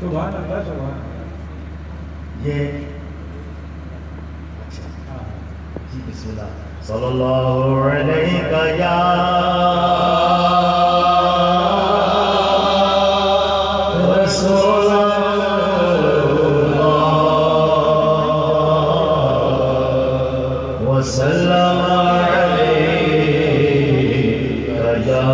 سبحان اللہ سبحان یہ جی بسم اللہ صلی اللہ علیہ یا رسول اللہ وسلم علیہ یا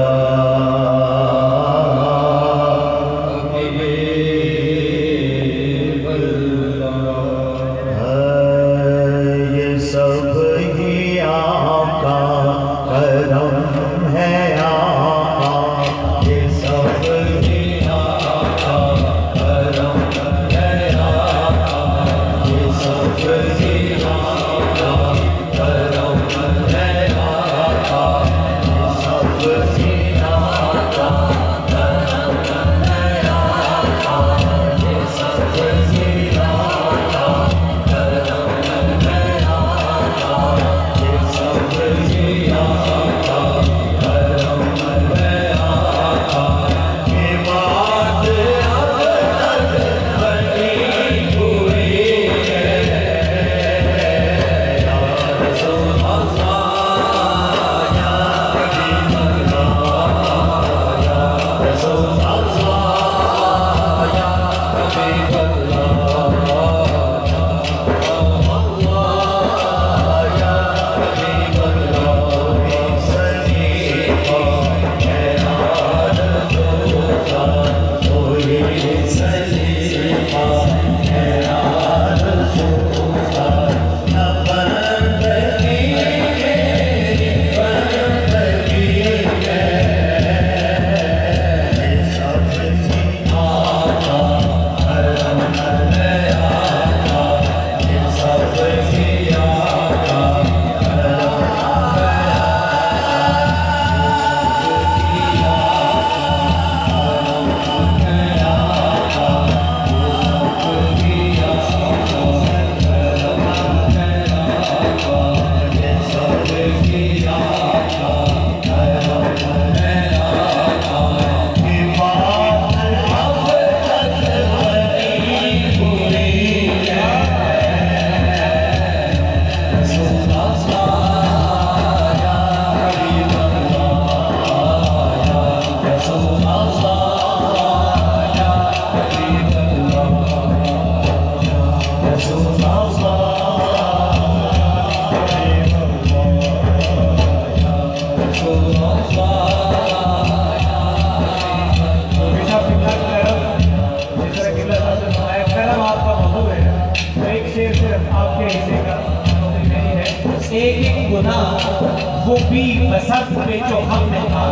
وہ بھی بسط میں جو ہم میں تھا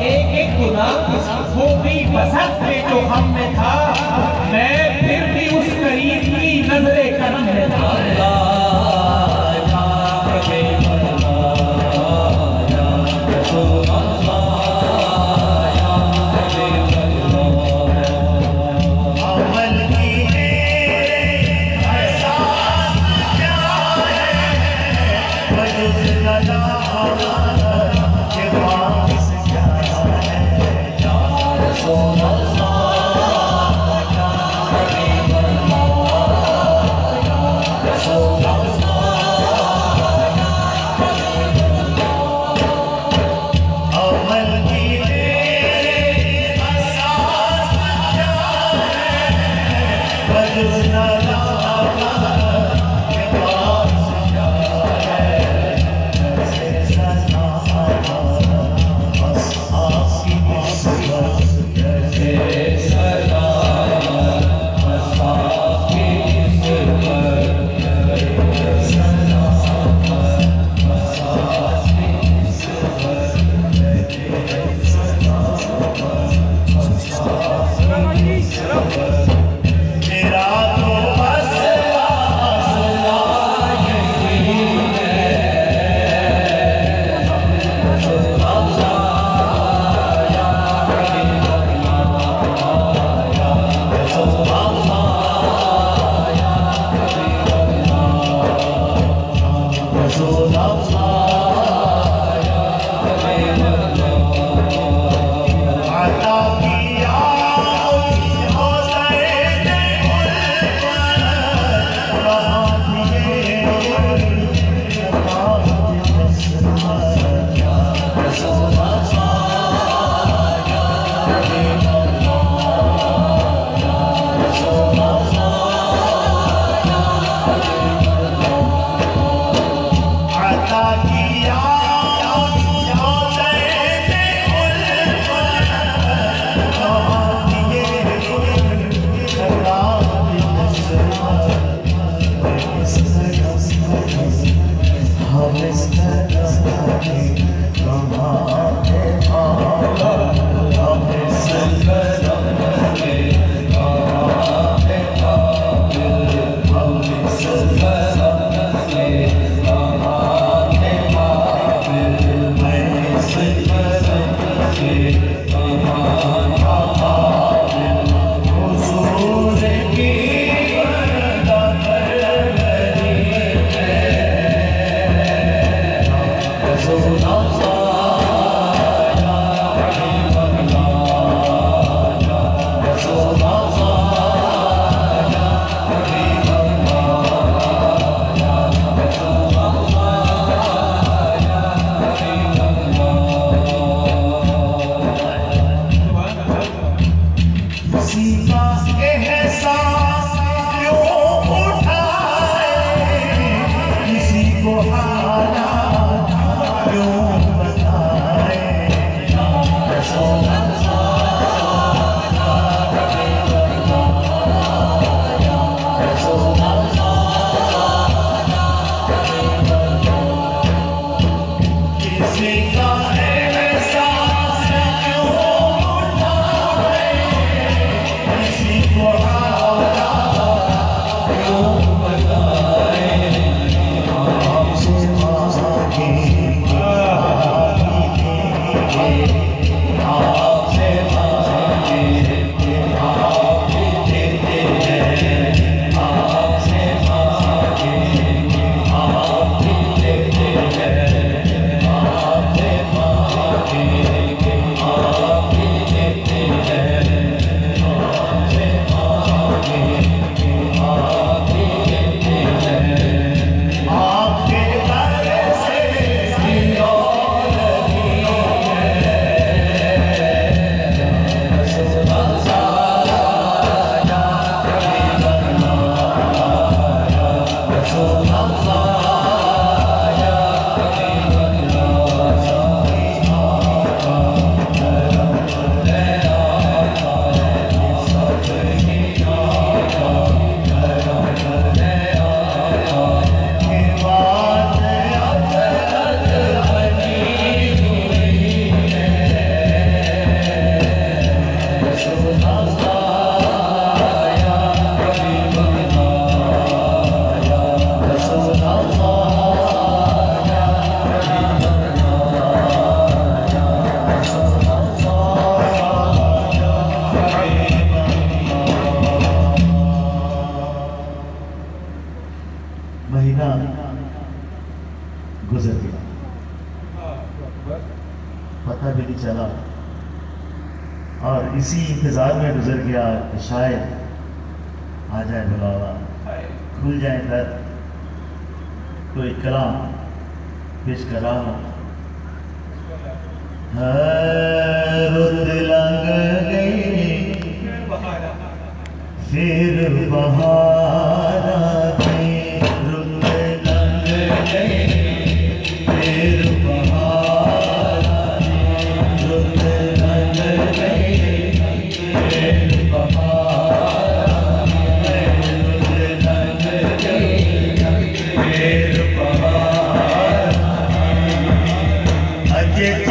ایک ایک گناہ وہ بھی بسط میں جو ہم میں تھا میں پھر بھی اس قریب کی نظر کرم میں تھا عطا کیا کسی کا احساس کیوں اٹھائے کسی کو حالات کیوں بتائے مہینہ گزر گیا پتہ بھی نہیں چلا اور اسی انتظار میں گزر گیا کہ شاید آ جائے بلاوا کھل جائے در کوئی کلام پیش کرا رت لنگ گئی پھر بہار Hey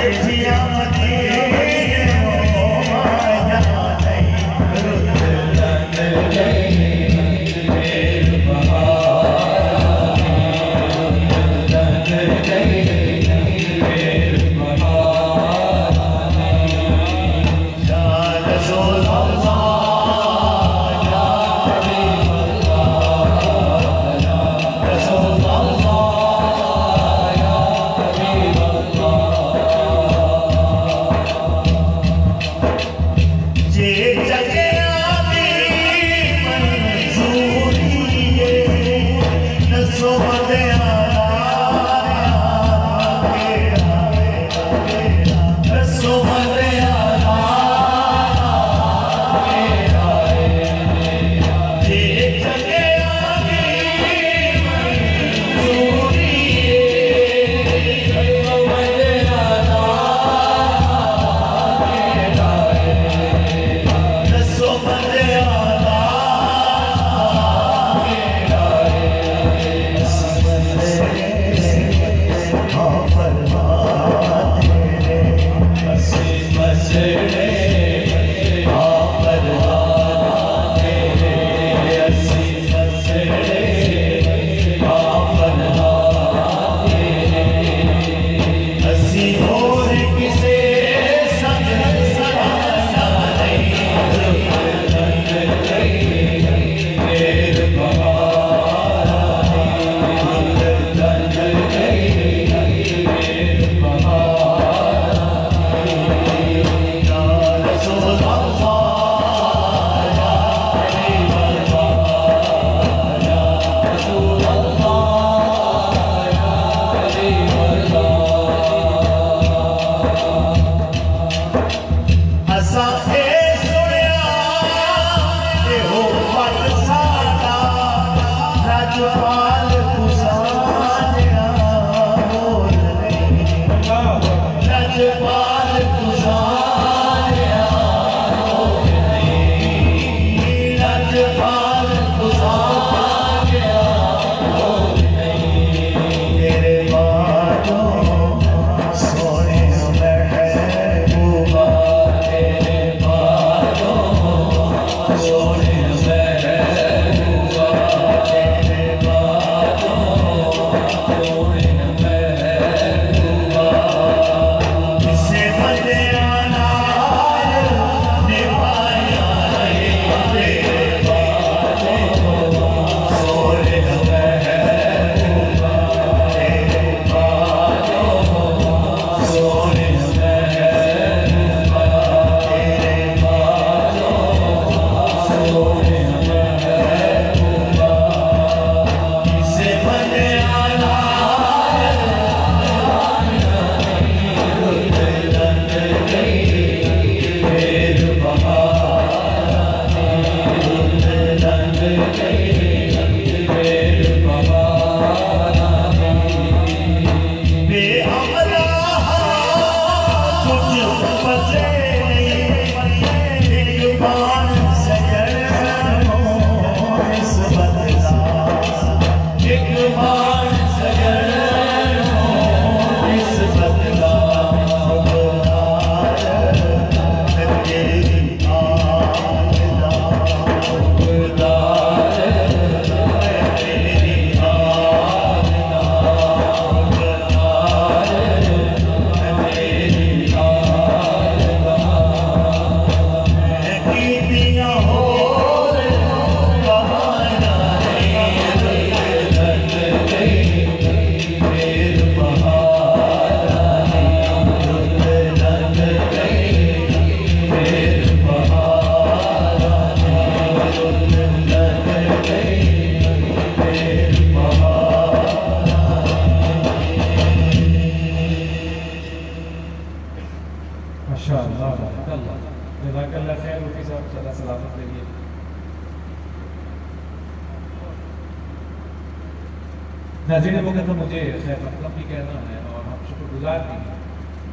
ناظرین وہ کہتا مجھے خیر مقدم بھی کہنا ہے اور ہم شکر گزار بھی ہیں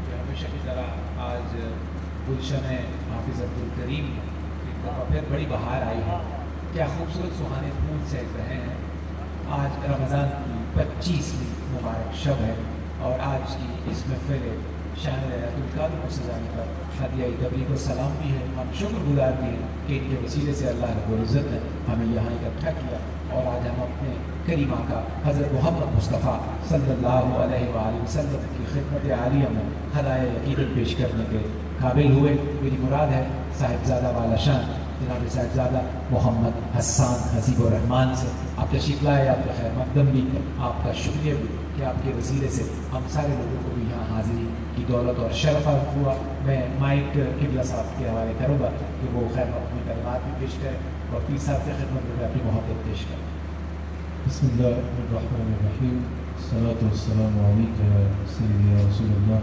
کہ ہمیشہ کی طرح آج گلشن حافظ عبدالکریم ایک دفعہ پھر بڑی بہار آئی ہے. کیا خوبصورت سہانے پھول سینک رہے ہیں. آج رمضان کی 25ویں مبارک شب ہے اور آج کی اس محفل شان لیلۃ القدر کو سجانے پر ہدیہ تبریک و سلام بھی ہے. ہم شکر گزار بھی ہیں کہ ان کے وسیلے سے اللہ رب العزت نے ہمیں یہاں اکٹھا کیا اور آج ہم اپنے کریمہ کا حضرت محمد مصطفیٰ صلی اللہ علیہ وآلہ وسلم کی خدمت عالیہ میں ہدایہ یقیناً پیش کرنے کے قابل ہوئے. میری مراد ہے صاحبزادہ والا شان جناب صاحبزادہ محمد حسان حسیب الرحمان سے. آپ تشریف لائے, آپ کا خیر مقدم بھی, آپ کا شکریہ بھی کہ آپ کے وسیلے سے ہم سارے لوگوں کو بھی یہاں حاضری کی دولت اور شرف ہوا. میں مائک قبلہ صاحب کے حوالے کروں گا کہ وہ خیر مقدمی کلمات بھی پیش کریں اور پیر صاحب کی خدمت میں اپنی محبت پیش کریں. بسم اللہ الرحمن الرحیم. الصلاۃ والسلام علیکہ یا سیدی یا رسول اللہ.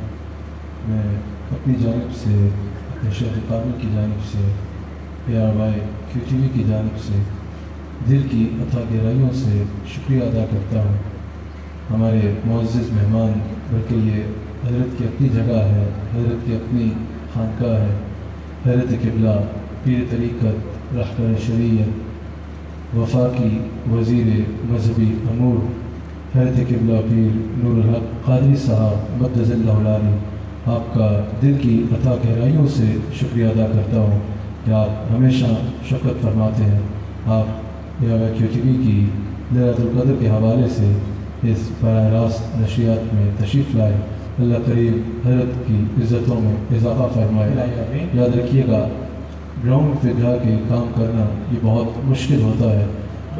میں اپنی جانب سے, اپنے شیخ قابل کی جانب سے, ARY QTV کی جانب سے دل کی عطا گہرائیوں سے شکریہ ادا کرتا ہوں. ہمارے معزز مہمان, بلکہ یہ حضرت کی اپنی جگہ ہے, حضرت کی اپنی خانقاہ ہے. حضرت قبلہ پیر طریقت, رہبر شریعت, وفاقی وزیر مذہبی امور حضرت قبلہ پیر نور الحق قادری صاحب مدد اللہ العالی, آپ کا دل کی عطا گہرائیوں سے شکریہ ادا کرتا ہوں کہ آپ ہمیشہ شفقت فرماتے ہیں. آپ ARY QTV کی لیلۃ القدر کے حوالے سے اس براہ راست نشریات میں تشریف لائے. اللہ قریب حضرت کی عزتوں میں اضافہ فرمائے. یاد رکھیے گا, گراؤنڈ پہ جا کے کام کرنا یہ بہت مشکل ہوتا ہے,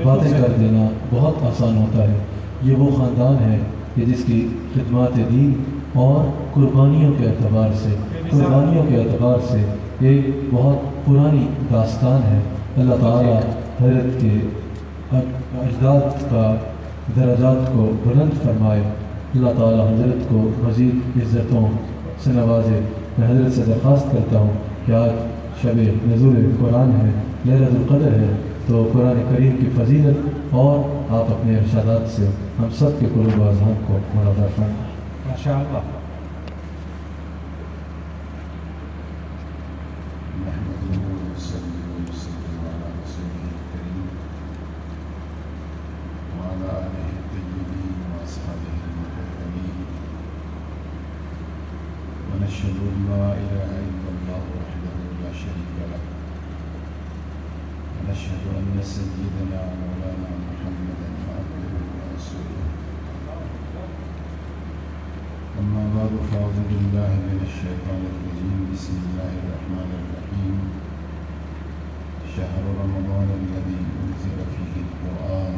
باتیں کر دینا بہت آسان ہوتا ہے. یہ وہ خاندان ہے کہ جس کی خدمات دین اور قربانیوں کے اعتبار سے ایک بہت پرانی داستان ہے. اللہ تعالیٰ حضرت کے اجداد کا درجات کو بلند فرمائے. اللہ تعالیٰ حضرت کو مزید عزتوں سے نوازے. میں حضرت سے درخواست کرتا ہوں کہ آج شب نزول قرآن ہے, لیلۃ القدر ہے, تو قرآن کریم کی فضیلت اور آپ اپنے ارشادات سے ہم سب کے قلوب و اذہان کو منور فرمائیں. ماشاء اللہ. ونشهد أن لا إله إلا الله وحده لا شريك له أشهد أن سيدنا مولانا محمدا عبده ورسوله. أما بعد فأعوذ بالله من الشيطان الرجيم. بسم الله الرحمن الرحيم. شهر رمضان الذي أنزل فيه القرآن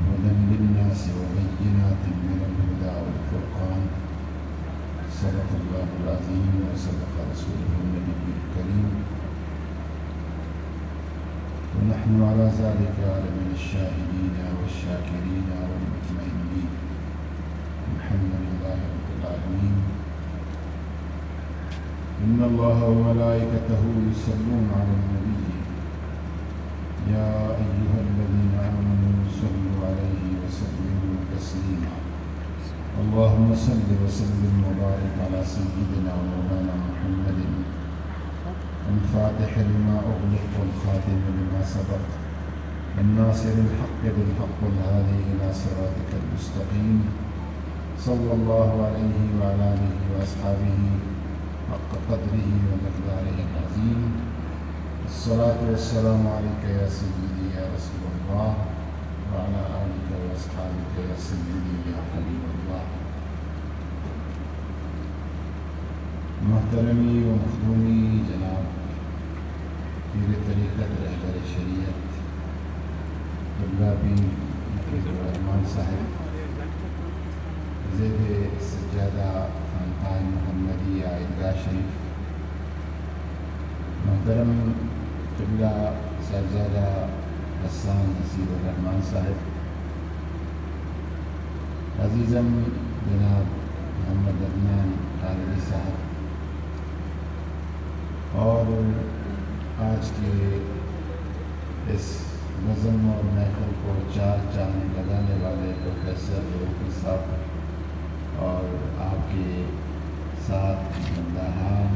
هدى للناس وبينات من الهدى والفرقان. صدق الله العظيم وصدق رسوله النبي الكريم، ونحن على ذلك من الشاهدين والشاكرين والمطمئنين. الحمد لله رب العالمين. إن الله وملائكته يصلون على النبي يا أيها الذين آمنوا صلوا عليه وسلموا تسليما. اللهم صل وسلم وبارك على سيدنا ومولانا محمد الفاتح لما أغلق والخاتم لما سبق الناصر الحق بالحق الهادي إلى صراطك المستقيم. صلى الله عليه وعلى آله وأصحابه حق قدره ومقداره العظيم. الصلاة والسلام عليك يا سيدي يا رسول الله وعلى آلك وأصحابك يا سيدي يا حبيب الله. محترمی و مخدومی جناب پیر طریقت رہبر شریعت قبلہ پیر الرحمان صاحب زید سجادہ خانقاہ محمدیہ عیدگاہ شریف، محترم قبلہ صاحبزادہ حسان نصیر الرحمان صاحب، عزیزم جناب محمد عدنان قادری صاحب، اور آج کے اس نظم اور محفل کو چار چاند لگانے والے پروفیسر روفی صاحب اور آپ کے ساتھ مداحان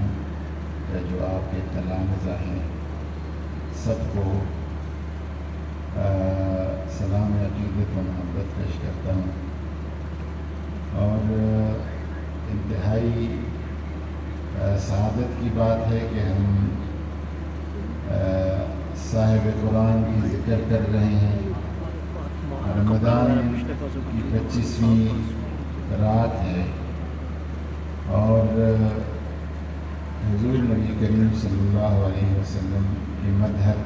کا جو آپ کے تلامذہ ہیں، سب کو سلام عقیدت و محبت پیش کرتا ہوں. اور انتہائی سعادت کی بات ہے کہ ہم صاحب قرآن کی ذکر کر رہے ہیں. رمضان کی 25ویں رات ہے اور حضور نبی کریم صلی اللہ علیہ وسلم کی مدحت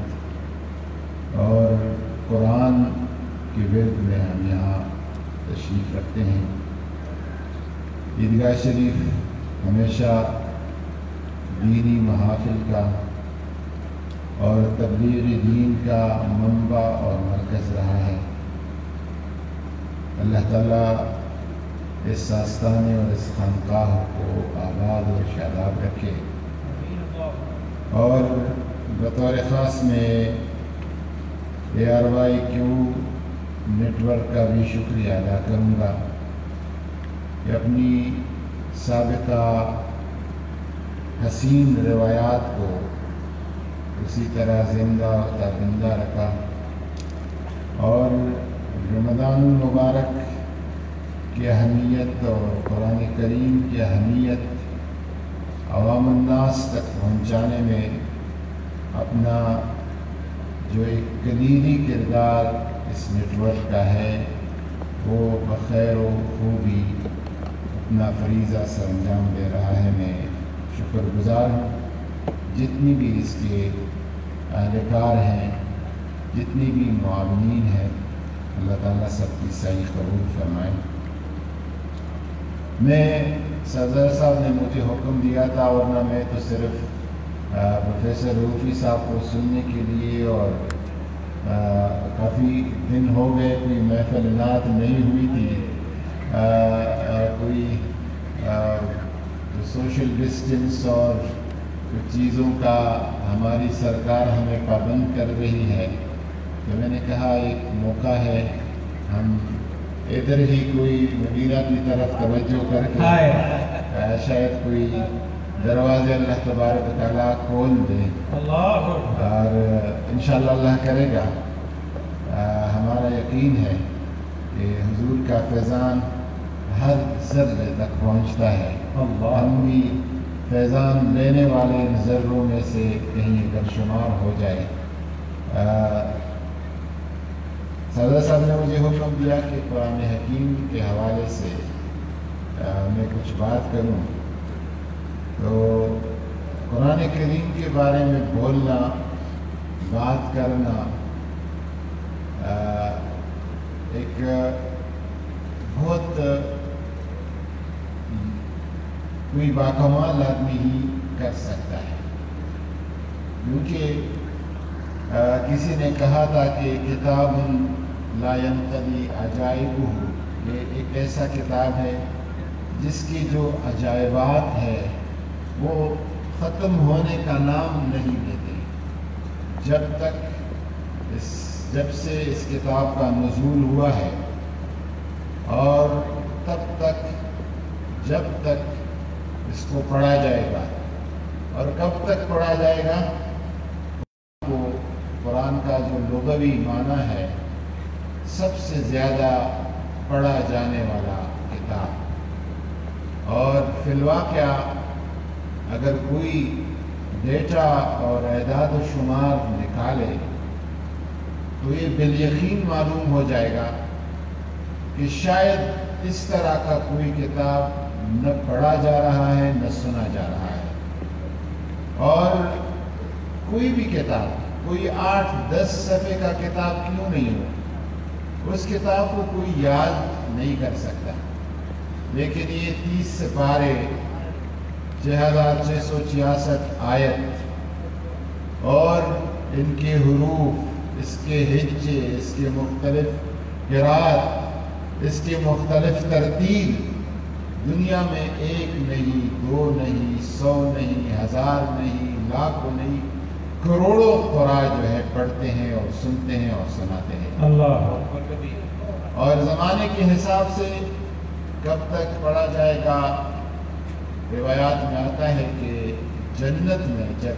اور قرآن کی ورد میں ہم یہاں تشریف رکھتے ہیں. عیدگاہ شریف ہمیشہ دینی محافل کا اور تبلیغ دین کا منبع اور مرکز رہا ہے. اللہ تعالیٰ اس آستانے اور اس خانقاہ کو آباد اور شاداب رکھے. اور بطور خاص میں ARYQ نیٹ ورک کا بھی شکریہ ادا کروں گا کہ اپنی سابقہ حسین روایات کو اسی طرح زندہ و تابندہ رکھا اور رمضان المبارک کی اہمیت اور قرآن کریم کی اہمیت عوام الناس تک پہنچانے میں اپنا جو ایک کلیدی کردار اس نیٹ ورک کا ہے وہ بخیر و خوبی اپنا فریضہ سر انجام دے رہا ہے. میں شکر گزار ہوں. جتنی بھی اس کے اہلکار ہیں، جتنی بھی معاونین ہیں، اللہ تعالیٰ سب کی صحیح قبول فرمائیں. میں سرزر صاحب نے مجھے حکم دیا تھا، ورنہ میں تو صرف پروفیسر روفی صاحب کو سننے کے لیے، اور کافی دن ہو گئے کوئی محفل نعت نہیں ہوئی تھی، کوئی سوشل ڈسٹنس اور کچھ چیزوں کا ہماری سرکار ہمیں پابند کر رہی ہے. تو میں نے کہا ایک موقع ہے، ہم ادھر ہی کوئی مدینہ کی طرف توجہ کر کے شاید کوئی دروازے اللہ تبارک و تعالیٰ کھول دے، اور انشاءاللہ اللہ کرے گا. ہمارا یقین ہے کہ حضور کا فیضان ہر ذرے تک پہنچتا ہے. ہم بھی فیضان لینے والے ان ذروں میں سے کہیں اگر شمار ہو جائے صدر صاحب نے مجھے حکم دیا کہ قرآن حکیم کے حوالے سے میں کچھ بات کروں، تو قرآن کریم کے بارے میں بولنا، بات کرنا ایک بہت کوئی باکمال آدمی ہی کر سکتا ہے، کیونکہ کسی نے کہا تھا کہ کتاب لا ينقضي عجائبہ، یہ ایک ایسا کتاب ہے جس کی جو عجائبات ہے وہ ختم ہونے کا نام نہیں لیتے، جب سے اس کتاب کا نزول ہوا ہے، اور تب تک جب تک اس کو پڑھا جائے گا، اور کب تک پڑھا جائے گا، وہ قرآن کا جو لغوی معنی ہے سب سے زیادہ پڑھا جانے والا کتاب، اور فی الواقع اگر کوئی ڈیٹا اور اعداد و شمار نکالے تو یہ بالیقین معلوم ہو جائے گا کہ شاید اس طرح کا کوئی کتاب نہ پڑھا جا رہا ہے نہ سنا جا رہا ہے، اور کوئی بھی کتاب، کوئی 8-10 صفحے کا کتاب کیوں نہیں ہو، اس کتاب کو کوئی یاد نہیں کر سکتا، لیکن یہ 30 سپارے، 6666 آیت، اور ان کے حروف، اس کے ہجے، اس کے مختلف قرات، اس کے مختلف ترتیب، دنیا میں 1 نہیں، 2 نہیں، 100 نہیں، 1000 نہیں، لاکھوں نہیں، کروڑوں قرآن جو ہے پڑھتے ہیں اور سنتے ہیں اور سناتے ہیں۔ اللہ، اور زمانے کے حساب سے کب تک پڑھا جائے گا، روایات میں آتا ہے کہ جنت میں جب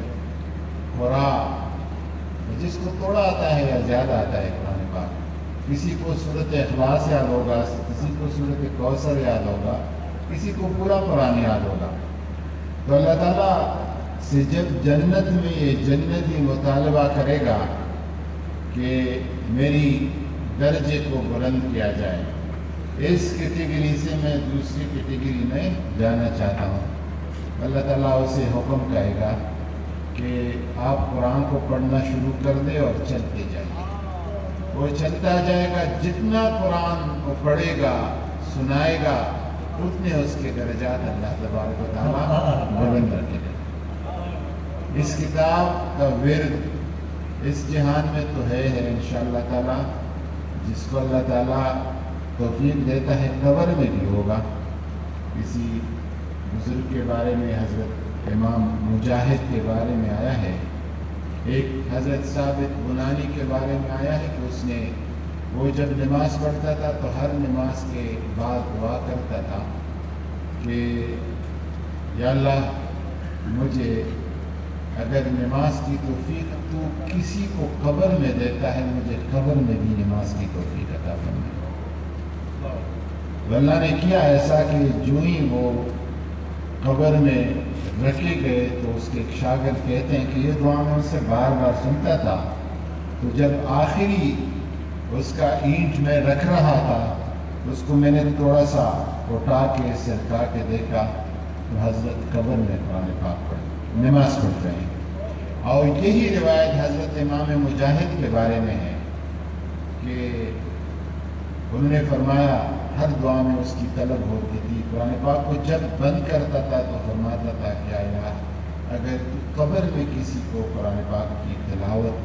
قرآن، جس کو تھوڑا آتا ہے یا زیادہ آتا ہے قرآن پاک، کسی کو سورۃ اخلاص یاد ہوگا، کسی کو سورۃ کوثر یاد ہوگا، کسی کو پورا قرآن یاد ہوگا، تو اللہ تعالیٰ سے جب جنت میں یہ جنتی مطالبہ کرے گا کہ میری درجے کو بلند کیا جائے، اس کیٹیگری سے میں دوسری کیٹیگری میں جانا چاہتا ہوں، اللہ تعالیٰ اسے حکم کہے گا کہ آپ قرآن کو پڑھنا شروع کر دے اور چلتے جائیے، وہ چلتا جائے گا، جتنا قرآن وہ پڑھے گا، سنائے گا، اتنے اس کے درجات اللہ تبارک و تعالیٰ بلند رکھے گا۔ اس کتاب کا ورد اس جہان میں تو ہے انشاءاللہ تعالیٰ، جس کو اللہ تعالیٰ توفیق دیتا ہے قبر میں بھی ہوگا۔ کسی بزرگ کے بارے میں، حضرت امام مجاہد کے بارے میں آیا ہے، ایک حضرت ثابت بنانی کے بارے میں آیا ہے کہ اس نے، وہ جب نماز پڑھتا تھا تو ہر نماز کے بعد دعا کرتا تھا کہ یا اللہ، مجھے اگر نماز کی توفیق تو کسی کو قبر میں دیتا ہے، مجھے قبر میں بھی نماز کی توفیق عطا فرما۔ اللہ نے کیا ایسا کہ جو ہی وہ قبر میں رکھے گئے تو اس کے ایک شاگرد کہتے ہیں کہ یہ دعا میں اسے بار بار سنتا تھا، تو جب آخری اس کا اینٹ میں رکھ رہا تھا، اس کو میں نے تھوڑا سا اٹھا کے سرکا کے دیکھا تو حضرت قبر میں قرآن پاک پڑھ نماز پڑھ رہے ہیں۔ اور یہی روایت حضرت امام مجاہد کے بارے میں ہے کہ انہوں نے فرمایا ہر دعا میں اس کی طلب ہوتی تھی، قرآن پاک کو جب بند کرتا تھا تو فرماتا تھا کہ الہ، اگر قبر میں کسی کو قرآن پاک کی تلاوت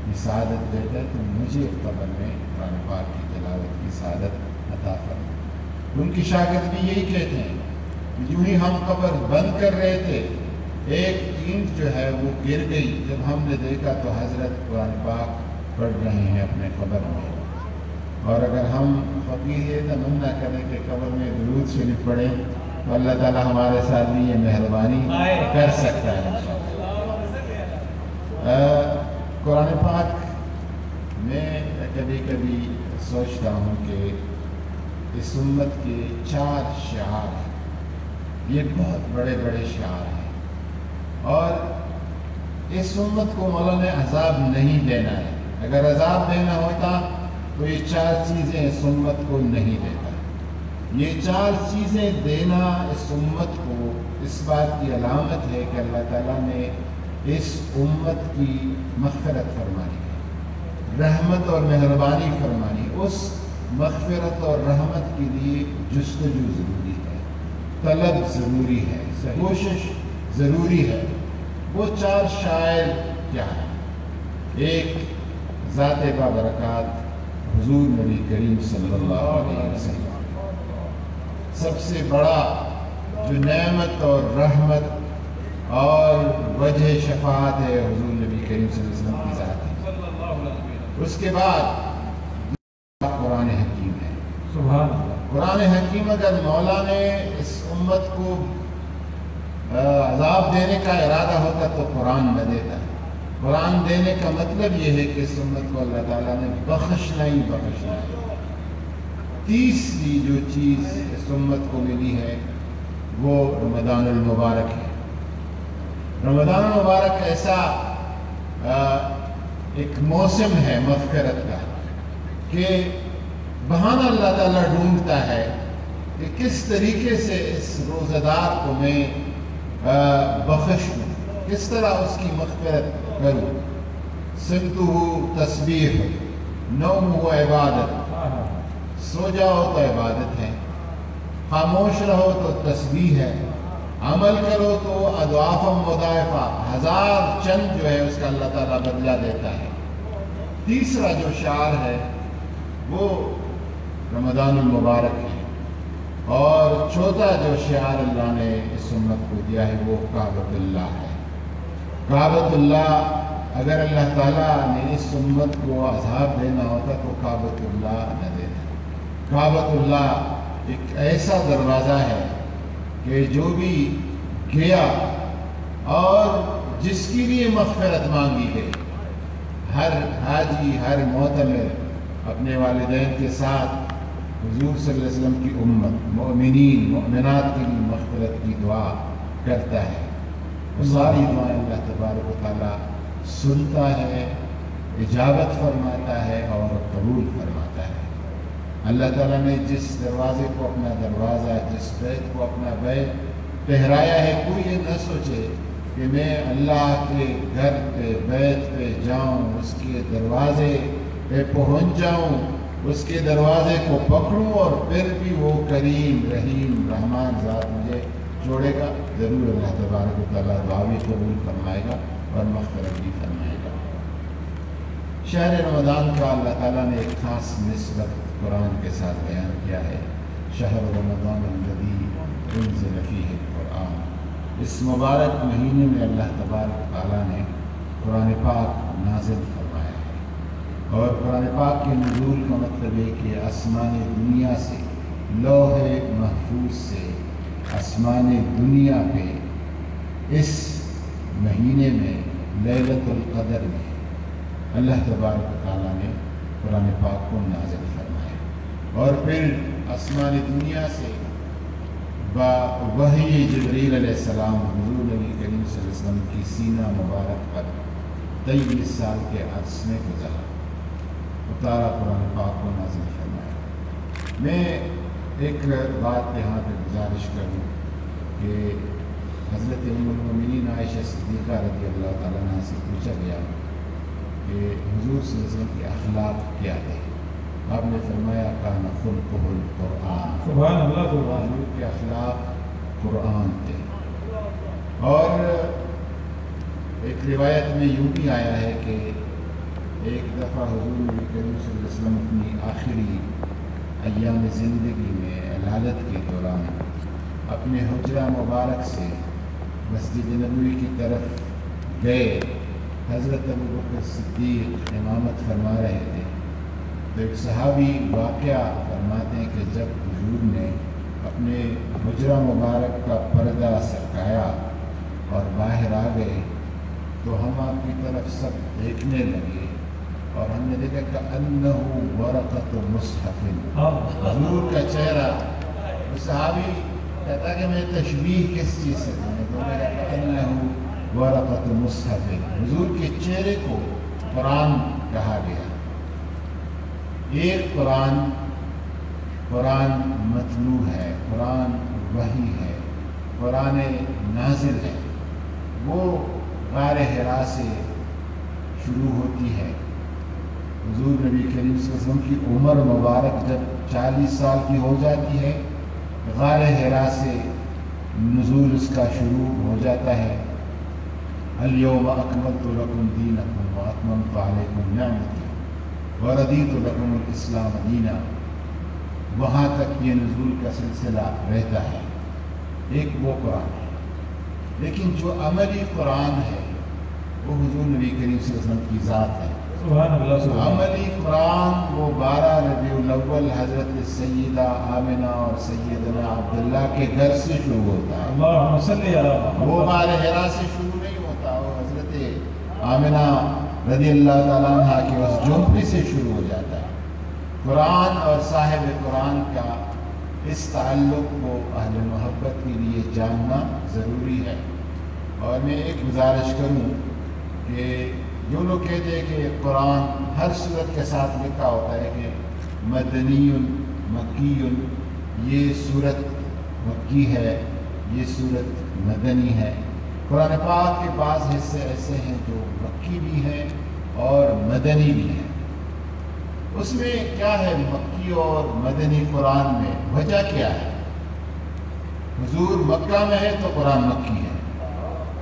کی سعادت دیتا ہے تو مجھے قبر میں قرآن پاک کی تلاوت کی سعادت عطا فرما۔ ان کی شاگرد بھی یہی کہتے ہیں کہ جو ہی ہم قبر بند کر رہے تھے، ایک اینٹ جو ہے وہ گر گئی، جب ہم نے دیکھا تو حضرت قرآن پاک پڑھ رہے ہیں اپنے قبر میں۔ اور اگر ہم فقیر یہ تمنا کریں کہ قبر میں درود شریف پڑھیں تو اللہ تعالیٰ ہمارے ساتھ بھی یہ مہربانی کر سکتا ہے انشاءاللہ۔ قرآن پاک میں کبھی کبھی سوچتا ہوں کہ اس امت کے 4 شعار ہیں، یہ بہت بڑے بڑے شعار ہیں، اور اس امت کو مولا نے عذاب نہیں دینا ہے، अगर अजाब देना होता तो ये 4 चीज़ें इस उम्मत को नहीं देता। ये 4 चीज़ें देना इस उम्मत को इस बात की अलामत है कि अल्लाह ताला ने इस उम्मत की मग़फ़िरत फरमानी है, रहमत और मेहरबानी फरमानी। उस मग़फ़िरत और रहमत के लिए जुस्तजू ज़रूरी है, तलब ज़रूरी है, कोशिश ज़रूरी है। वो 4 शायर क्या है? एक ज़ात बाबरकत हुज़ूर नबी करीम सल्लल्लाहु अलैहि वसल्लम, सबसे बड़ा जो नेमत और रहमत और वजह शफाअत है हुज़ूर नबी करीम सल्लल्लाहु अलैहि वसल्लम की ज़ात है। उसके बाद कुरान हकीम है। सुभान अल्लाह। कुरान हकीम अगर मौला ने इस उम्मत को अजाब देने का इरादा होता तो कुरान न देता। कुरान देने का मतलब ये है कि इस उम्मत को अल्लाह ताला ने बख्शना ही बख्शना है। तीसरी जो चीज़ इस उम्मत को मिली है वो रमज़ानुल मुबारक है। रमज़ानुल मुबारक ऐसा एक मौसम है मग़फ़िरत का कि बहाना अल्लाह ताला ढूंढता है कि किस तरीके से इस रोज़ेदार को मैं बख्श दूँ, किस तरह उसकी मग़फ़िरत करूँ। सिमतुहु तस्बीह, नौमुहु इबादत, सो जाओ तो इबादत है, खामोश रहो तो तस्बीह है, अमल करो तो अदवाफ़म मुदाइफ़ा, 1000 चंद जो है उसका अल्लाह ताला बदला देता है। तीसरा जो शार है वो रमज़ानुल मुबारक है। और चौथा जो शार अल्लाह ने इस उम्मत को दिया है वो काबतुल्लाह है। काबतुल्लाह, अगर अल्लाह ताला ने इस उम्मत को अज़ाब देना होता तो काबतुल्लाह न देता। काबतुल्लाह एक ऐसा दरवाज़ा है कि जो भी गया और जिसके लिए मग़फ़िरत मांगी गई, हर हाजी हर मोतमिर अपने वालिदैन के साथ हुज़ूर सल्लल्लाहु अलैहि वसल्लम की उम्मत मोमिनीन मोमिनात के लिए मग़फ़िरत की दुआ करता है। वो सारी दुआएं अल्लाह तबारक व तआला सुनता है, इजाबत फरमाता है और कबूल फरमाता है। अल्लाह ताला ने जिस दरवाज़े को अपना दरवाज़ा, जिस बैत को अपना बैत ठहराया है, कोई ये न सोचे कि मैं अल्लाह के घर पे बैत पे जाऊँ, उसके दरवाज़े पे पहुँच जाऊँ, उसके दरवाज़े को पकड़ूँ और फिर भी वो करीम रहीम रहमान ज़ात मुझे जोड़ेगा। ज़रूर अल्लाह तबारक व तआला दुआ भी कबूल फरमाएगा और मग़फ़िरत भी फरमाएगा। शहर रमज़ान का अल्लाह ताला ने एक ख़ास निस्बत कुरान के साथ बयान किया है। शहर रमज़ान अल्लज़ी उन्ज़िल फ़ीहिल कुरान। इस मुबारक महीने में अल्लाह तबारक व तआला ने कुरान पाक नाज़िल फरमाया है। और कुरान पाक के नुज़ूल का मतलब है कि आसमानी दुनिया से, लौहे महफूज से आसमानी दुनिया पे इस महीने में लैलतुल क़द्र में अल्लाह तबारक व तआला ने कुरान पाक को नाज़िल फरमाया। और फिर आसमानी दुनिया से वही जिब्रील अलैहिस्सलाम हुज़ूर नबी करीम सल्लल्लाहु अलैहि वसल्लम की सीना मुबारक पर 23 साल के अर्स में गुज़ारा, उतारा कुरान पाक को नाज़िल फरमाया। मैं एक बात यहाँ पे गुजारिश करूँ कि हज़रत उम्मुल मोमिनीन आयशा सिद्दीक़ा रज़ियल्लाहु ताला अन्हा से पूछा गया कि हुज़ूर सल्लल्लाहु अलैहि वसल्लम के अखलाक क्या थे। आपने फरमाया काना खुल्क़ुहुल कुरान। सुभान अल्लाह। हुज़ूर के अखलाक कुरान थे। और एक रिवायत में यूँ भी आया है कि एक दफ़ा हुज़ूर नबी करीम सल्लल्लाहु अलैहि वसल्लम अपनी आखिरी अय्याम ज़िंदगी में अलादत के दौरान अपने हुजरा मुबारक से मस्जिद नबवी की तरफ गए। हज़रत अबू बकर सिद्दीक़ इमामत फरमा रहे थे तो एक सहाबी वाक़या फरमाते हैं कि जब हुजूर ने अपने हुजरा मुबारक का पर्दा सरकाया और बाहर आ गए तो हम आपकी तरफ सब देखने लगे और हमने देखा कि अन्नहु वरक़तु मुस्हफ़िन। हुजूर का चेहरा, सहाबी कहता कि मैं तशबीह किस चीज़ से दूँ, तो मेरा अन्नहु वरक़तु मुस्हफ़िन, हुजूर के चेहरे को कुरान कहा गया। एक कुरान मतलू है, कुरान वही है, कुरान नाजिल है। वो गार हिरा से शुरू होती है। हुजूर नबी करीम सल्लल्लाहु अलैहि वसल्लम की उम्र मुबारक जब 40 साल की हो जाती है, गार हिरा से नुज़ूल उसका शुरू हो जाता है। अल-यौमा अकमलतु लकुम दीनकुम व अतममतु अलैकुम निअमती व रदीतु लकुमुल इस्लाम दीना। वहाँ तक ये नुज़ूल का सिलसिला रहता है। एक वो कुरान है, लेकिन जो अमली कुरान है वो हुजूर नबी करीम सल्लल्लाहु अलैहि वसल्लम की ज़ात है। सुभान अल्लाह। अमली कुरान वो 12 रबीउल अव्वल हज़रत सैयदा आमिना और सैयदना अब्दुल्लाह के घर से शुरू होता है। अल्लाहुम्मा सल्ली अला वो गार हिरा से शुरू नहीं होता, वो हज़रत आमिना रज़ियल्लाहु ताला अन्हा की उस झोंपड़ी से शुरू हो जाता है। कुरान और साहिब कुरान का इस ताल्लुक़ को अहले मोहब्बत के लिए जानना ज़रूरी है। और मैं एक गुजारिश करूँ कि जो लोग कहते हैं कि कुरान हर सूरत के साथ लिखा होता है कि मदनीयुन मक्कीयुन, ये सूरत मक्की है, ये सूरत मदनी है। कुरान पाक के बाज़ हिस्से ऐसे हैं जो मक्की भी हैं और मदनी भी हैं। उसमें क्या है मक्की और मदनी कुरान में वजह क्या है? हुजूर मक्का में है तो कुरान मक्की है,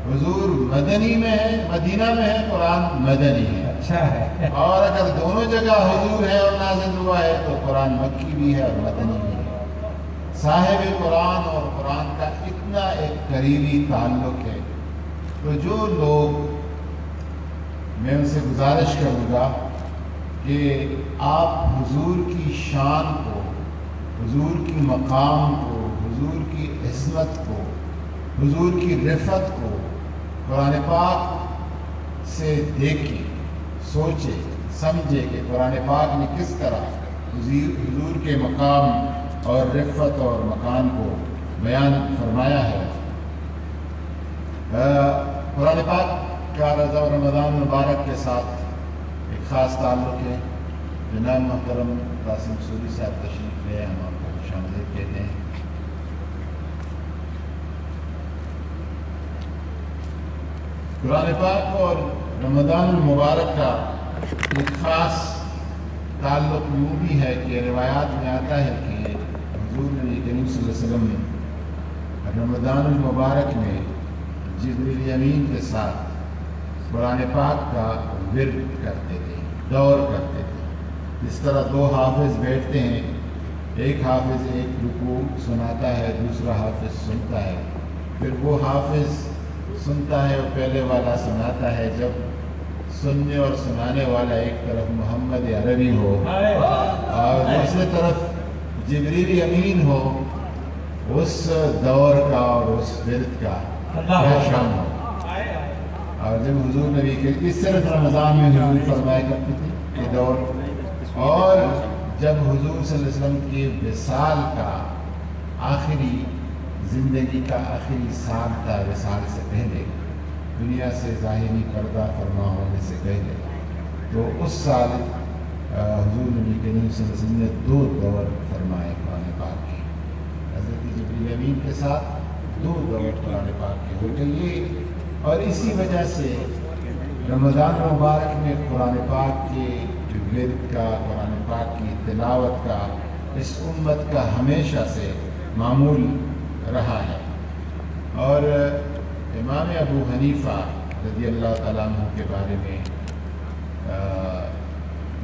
हुजूर मदनी में है, मदीना में है, कुरान मदनी है। अच्छा है। और अगर दोनों जगह हुजूर है और नाज़िल हुआ है तो कुरान मक्की भी है और मदनी भी है। साहिब कुरान और कुरान का इतना एक करीबी ताल्लुक़ है। तो जो लोग, मैं उनसे गुजारिश करूँगा कि आप हुजूर की शान को, हुजूर की मकाम को, हुजूर की इस्मत को, हुजूर की रिफ़त को कुरान पाक से देखें, सोचे, समझे कि कुरान पाक ने किस तरह हुजूर के मकाम और रिफ़त और मकान को बयान फरमाया है। कुरान पाक का रज़ा रमज़ान मुबारक के साथ एक ख़ास ताल्लुक़ है। जनाब मोहतरम कासिम सूरी साहब तशरीफ़ ले, हम आपको खुशामदीद कहते हैं। कुरान पाक और रमज़ान मुबारक का एक ख़ास ताल्लुक़ यूँ भी है कि रिवायात में आता है कि हुज़ूर नबी करीम सल्लल्लाहु अलैहि वसल्लम रमज़ान मुबारक में जिब्रील अमीन के साथ कुरान पाक का विर्द करते थे, दौर करते थे। जिस तरह दो हाफिज़ बैठते हैं, एक हाफिज़ एक रुकू सुनाता है, दूसरा हाफिज़ सुनता है, फिर वो हाफिज़ सुनता है और पहले वाला सुनाता है। जब सुनने और सुनाने वाला एक तरफ मोहम्मद अरबी हो और दूसरी तरफ जिब्रील अमीन हो, उस दौर का और उस विर्द का क्या शान हो। और जब हुजूर नबी के इस सिर्फ रमज़ान में हुजूर फरमाया करते थे ये दौर, और जब हुजूर सल्लल्लाहु अलैहि वसल्लम के विसाल का आखिरी ज़िंदगी का आखिरी साल था, विसाल से पहले, दुनिया से ज़ाहिरी पर्दा फरमा होने से पहले, तो उस साल हुजूर नबी करीम सल्लल्लाहु अलैहि वसल्लम ने 2 दौर फरमाए कुरान पाक के। हज़रत जिब्रील अमीन के साथ 2 दौर कुरान पाक के हो गए। और इसी वजह से रमज़ान मुबारक में कुरान पाक के विर्द का, कुरान पाक की तिलावत का इस उम्मत का हमेशा से मामूल रहा है। और इमाम अबू हनीफ़ा रज़ियल्लाहु ताला अन्हु के बारे में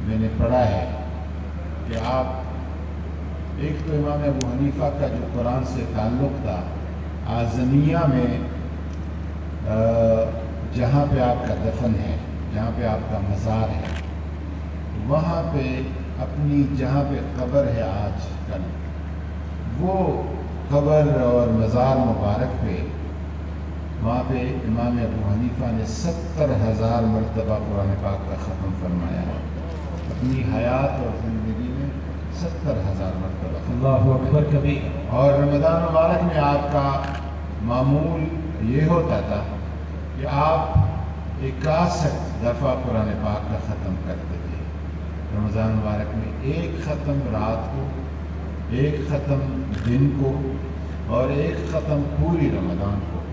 मैंने पढ़ा है कि आप एक तो इमाम अबू हनीफ़ा का जो कुरान से ताल्लुक़ था, आज़मिया में जहाँ पे आपका दफन है, जहाँ पे आपका मज़ार है, वहाँ पे अपनी जहाँ पे कब्र है आज कल, वो कब्र और मज़ार मुबारक पे, वहाँ पे इमाम अबू हनीफ़ा ने 70,000 मरतबा कुरान पाक का ख़त्म फरमाया है अपनी हयात और ज़िंदगी में। 70,000 मरतबा। अल्लाहु अकबर कबीर। और रमज़ान मुबारक में आपका मामूल ये होता था कि आप 61 दफ़ा कुरान पाक का ख़त्म करते थे। रमज़ान मुबारक में एक ख़त्म रात को, एक ख़त्म दिन को और एक ख़त्म पूरी रमज़ान को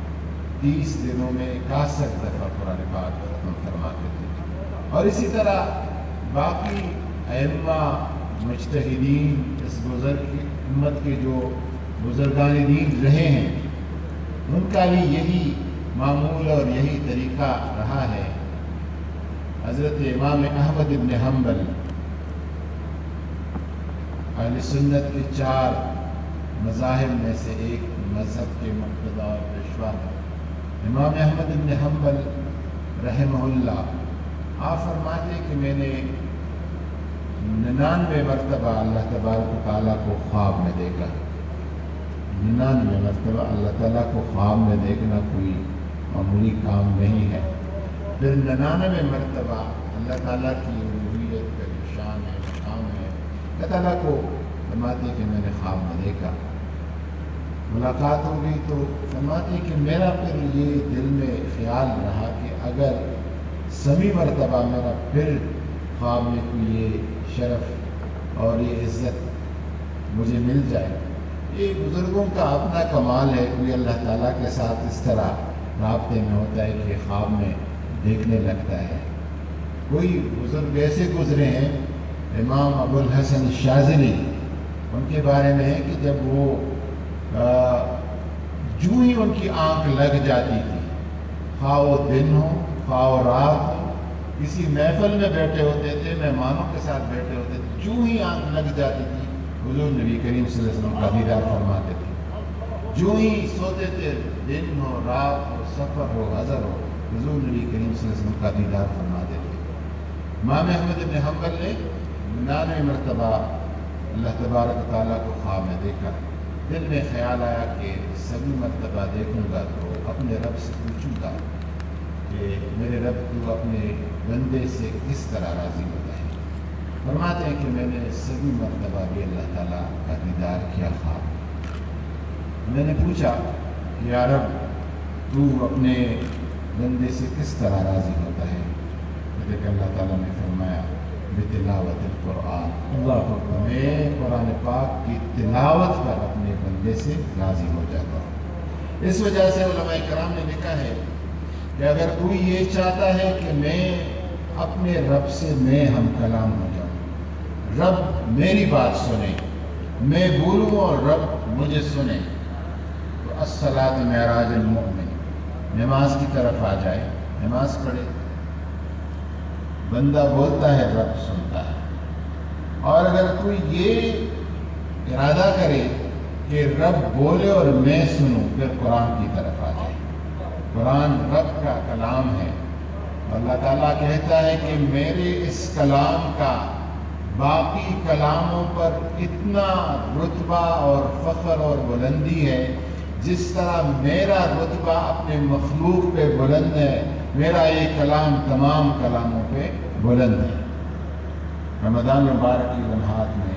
30 दिनों में 61 दफ़ा कुरान पाक ख़त्म फरमाते थे। और इसी तरह बाकी अइम्मा मुज्तहिदीन, इस बुज़ुर्ग की उम्मत के जो बुज़ुर्गान दीन रहे हैं, उनका भी यही मामूल और यही तरीक़ा रहा है। हज़रत इमाम अहमद इब्न हम्बल अहले सुन्नत के 4 मज़ाहिब में से एक मज़हब के मुक़्तदा और पेशवा है। इमाम अहमद इब्न हम्बल रहमहुल्लाह आप फरमाते कि मैंने 99 मरतबा अल्लाह तबारक व तआला को ख्वाब में देखा। 99 मरतबा अल्लाह ताला को ख्वाब में देखना कोई मामूली काम नहीं है। फिर 99 मरतबा अल्लाह ताला की उलूहियत का शान है, मकाम है, अल्लाह ताला को फरमाते कि मैंने ख्वाब में देखा। मुलाकात हो गई तो फरमाते कि मेरा फिर ये दिल में ख्याल रहा कि अगर सभी मरतबा मेरा फिर ख्वाब में कोई ये शरफ और ये इज़्ज़त मुझे मिल जाए। ये बुज़ुर्गों का अपना कमाल है। कोई अल्लाह ताला के साथ इस तरह राब्ते में होता है कि ख्वाब में देखने लगता है। कोई बुज़ुर्ग ऐसे गुजरे हैं, इमाम अबुल हसन शाज़िली, उनके बारे में है कि जब वो जूँ ही उनकी आँख लग जाती थी, खा वो दिन हो खा वो रात हो, किसी महफिल में बैठे होते थे, मेहमानों के साथ बैठे होते थे, जूँ ही आँख लग जाती थी हुज़ूर नबी करीम सल्लल्लाहु अलैहि वसल्लम का दीदार फरमाते थे। जूँ ही सोते थे, दिन हो रात हो, सफ़र हो, हज़र हो, हुज़ूर नबी करीम सल्लल्लाहु अलैहि वसल्लम का दीदार फरमाते थे। इमाम अहमद इब्न हम्बल ने 99 मरतबा अल्लाह तबारक व तआला को ख्वाब में देखा। दिल में ख्याल आया कि सभी मरतबा देखूँगा तो अपने रब से पूछूँगा कि मेरे रब तू अपने बंदे से किस तरह राज़ी होता है। फरमाते हैं कि मैंने सभी मरतबा भी अल्लाह ताला का दीदार किया ख्वाब। मैंने पूछा कि या रब तू अपने बंदे से किस तरह राज़ी होता है। तो अल्लाह ताला ने फरमाया बितिलावतिल कुरान, मैं कुरान पाक की तिलावत पर अपने बंदे से राज़ी हो जाता हूँ। इस वजह से उलमाए कराम ने लिखा है कि अगर कोई ये चाहता है कि मैं अपने रब से मैं हम कलाम हो जाऊँ, रब मेरी बात सुने, मैं बोलूँ और रब मुझे सुने, तो अस्सलात मेराजुल मोमिन, नमाज की तरफ आ जाए, नमाज पढ़े। बंदा बोलता है, रब सुनता है। और अगर कोई ये इरादा करे कि रब बोले और मैं सुनूं, फिर कुरान की तरफ आ जाए। कुरान रब का कलाम है। अल्लाह ताला कहता है कि मेरे इस कलाम का बाकी कलामों पर इतना रुतबा और फ़ख्र और बुलंदी है, जिस तरह मेरा रुतबा अपने मखलूक पे बुलंद है, मेरा ये कलाम तमाम कलामों पे बुलंद है। रमज़ान मुबारक की लम्हात में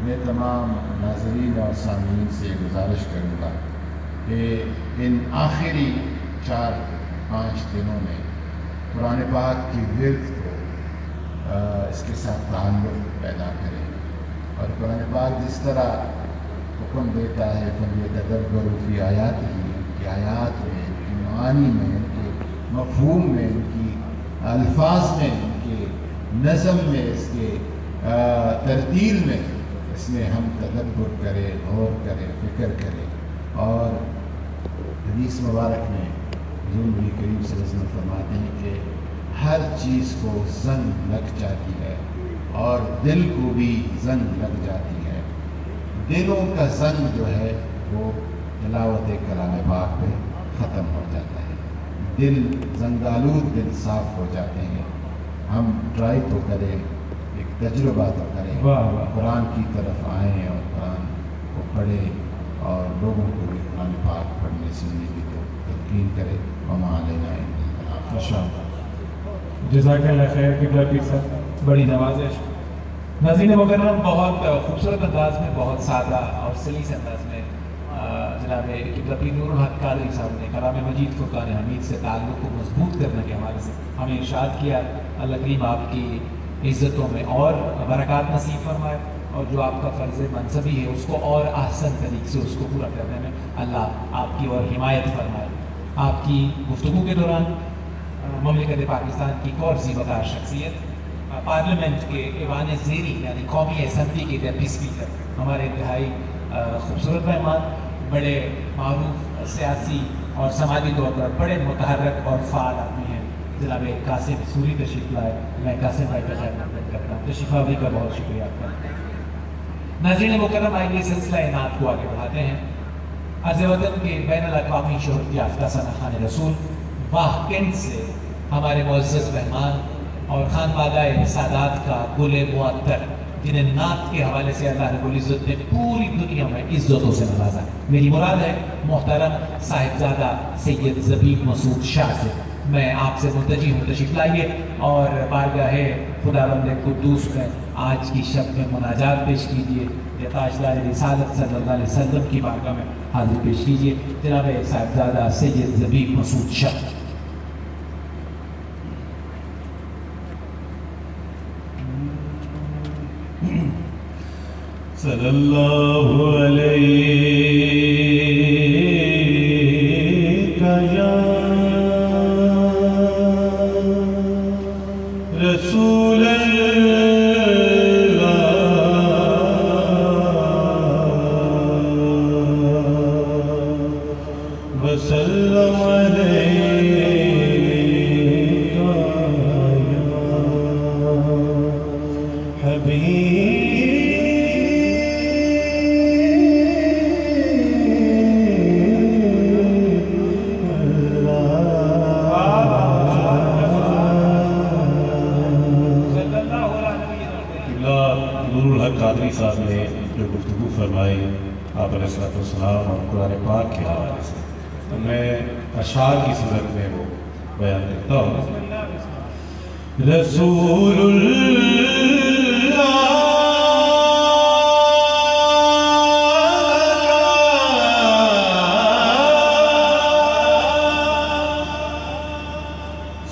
मैं तमाम नाज़रीन और सामीन से गुजारिश करूँगा कि इन आखिरी 4-5 दिनों में कुरान पाक की विर्द को इसके साथ ताल्लुक़ पैदा करें। और कुरान पाक जिस तरह हुक्म देता है फ़ल्यतदब्बरू फ़ी आयातिही, कि आयात में, इनकी मानी में, इनके मफ़हूम में, इनकी अल्फाज में, इनके नज़म में, इसके तरतील में, इसमें हम तदब्बुर करें, गौर करें, फ़िक्र करें। और हदीस मुबारक में हुज़ूर नबी करीम सल्लल्लाहु अलैहि वसल्लम फरमाते हैं कि हर चीज़ को ज़ंग लग जाती है और दिल को भी ज़ंग लग जाती है। दिलों का ज़ंग जो है वो तिलावत कलाम पाक पे ख़त्म हो जाता है। दिल ज़ंगालूद, दिल साफ़ हो जाते हैं। हम ट्राई तो करें, एक तजुर्बा तो करें, कुरान की तरफ आएँ और कुरान को पढ़ें और लोगों को भी कुरान पाक पढ़ने सुनने की तो तलकीन करें। वमा अलैना इल्ला माशाअल्लाह, जज़ाकल्लाह खैर। किबला पीर साहब, बड़ी नवाज़िश। नाज़रीन मुकर्रम, बहुत खूबसूरत अंदाज में, बहुत सादा और सलीस अंदाज में जनाब क़िबला नूरुल हक क़ादरी साहब ने कलाम मजीद फ़ुरक़ान हमीद से ताल्लुक़ को मजबूत करने के हवाले से हमें इरशाद किया। अल्लाह करीम आपकी इज़्ज़तों में और बरक़ात नसीब फरमाए और जो आपका फ़र्ज़ मनसबी है उसको और ahsan तरीक़े से उसको पूरा करने में अल्लाह आपकी और हिमायत फरमाए। आपकी गुफ्तगू के दौरान ममलिकत पाकिस्तान की एक और ज़ीवकार शख्सियत पार्लियामेंट के ऐवान ज़ेरी यानी कौमी असम्बली के डेप्टी स्पीकर हमारे इंतहाई खूबसूरत मेहमान, बड़े मारूफ सियासी और समाजी तौर पर बड़े मुतहर्रक और फ़ाल आदमी हैं, जनाब कासिम सूरी तशरीफ़ लाए। मैं कासिम भाई का खैर मकदम करता हूँ। तशरीफ़ आवरी का बहुत शुक्रिया आपका। नाज़रीन मुकर्रम, आइए सिलसिला इनात को आगे बढ़ाते हैं। अर्ज़ वतन के बैनुल-अक़वामी शोहरत याफ़्ता सना-खान रसूल वाहकिन से हमारे मुअज़्ज़ज़ मेहमान और खानवादाए सादात का गुले मुअत्तर, जिन्हें नात के हवाले से अल्लाह रब्बुल इज़्ज़त ने पूरी दुनिया में इज़्ज़तों से नवाजा। मेरी मुराद है मोहतरम साहिबजादा सैयद ज़बीब मसूद शाह से। मैं आपसे मुल्तजी हूँ, तशरीफ़ लाइए और बारगाहे खुदावंद कुद्दूस में आज की शब में मुनाजात पेश कीजिए। ताजदार रिसालत सल्लल्लाहु अलैहि वसल्लम की बारगाह में हाजिर पेश कीजिए। जनाब साहिबजादा सैयद ज़बीब मसूद शाह। सल्लल्लाहु अलैका या रसूल अल्लाह वसल्लम अलैका या हबीब क़ादरी साहब ने जो गुफ्तगू फरमाई आप अलैहिस्सलाम और कुरान पाक के हवाले से, तो मैं अशार की सूरत में वो बयान करता हूँ। रसूलुल्लाह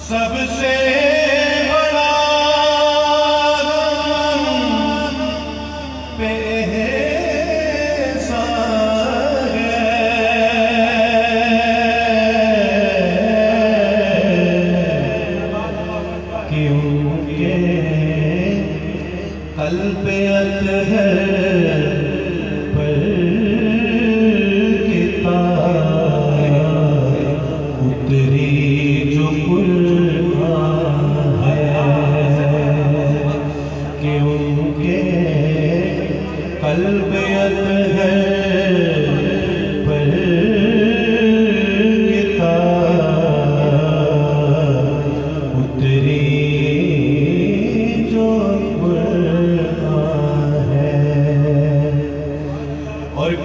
सबसे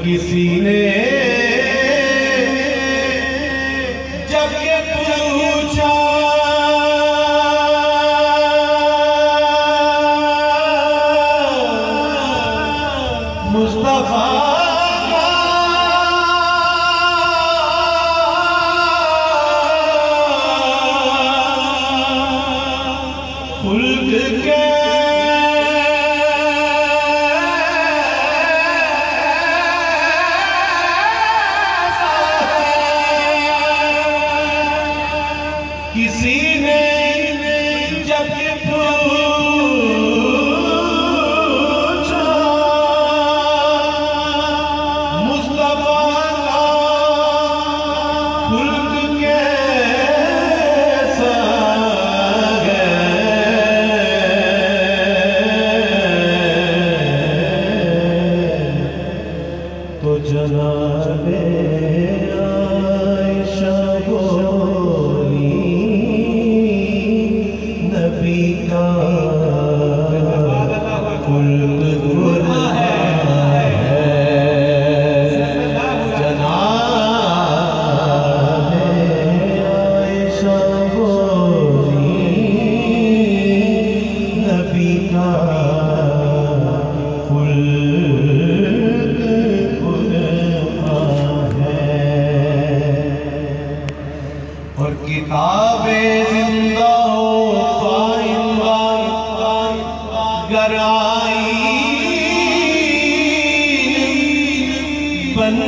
किसी ने जब ये पूछा मुस्तफा खुल्क के किसी ने जब ये पूछा मुस्तफा का खुल्क कैसा है, گر آئی بن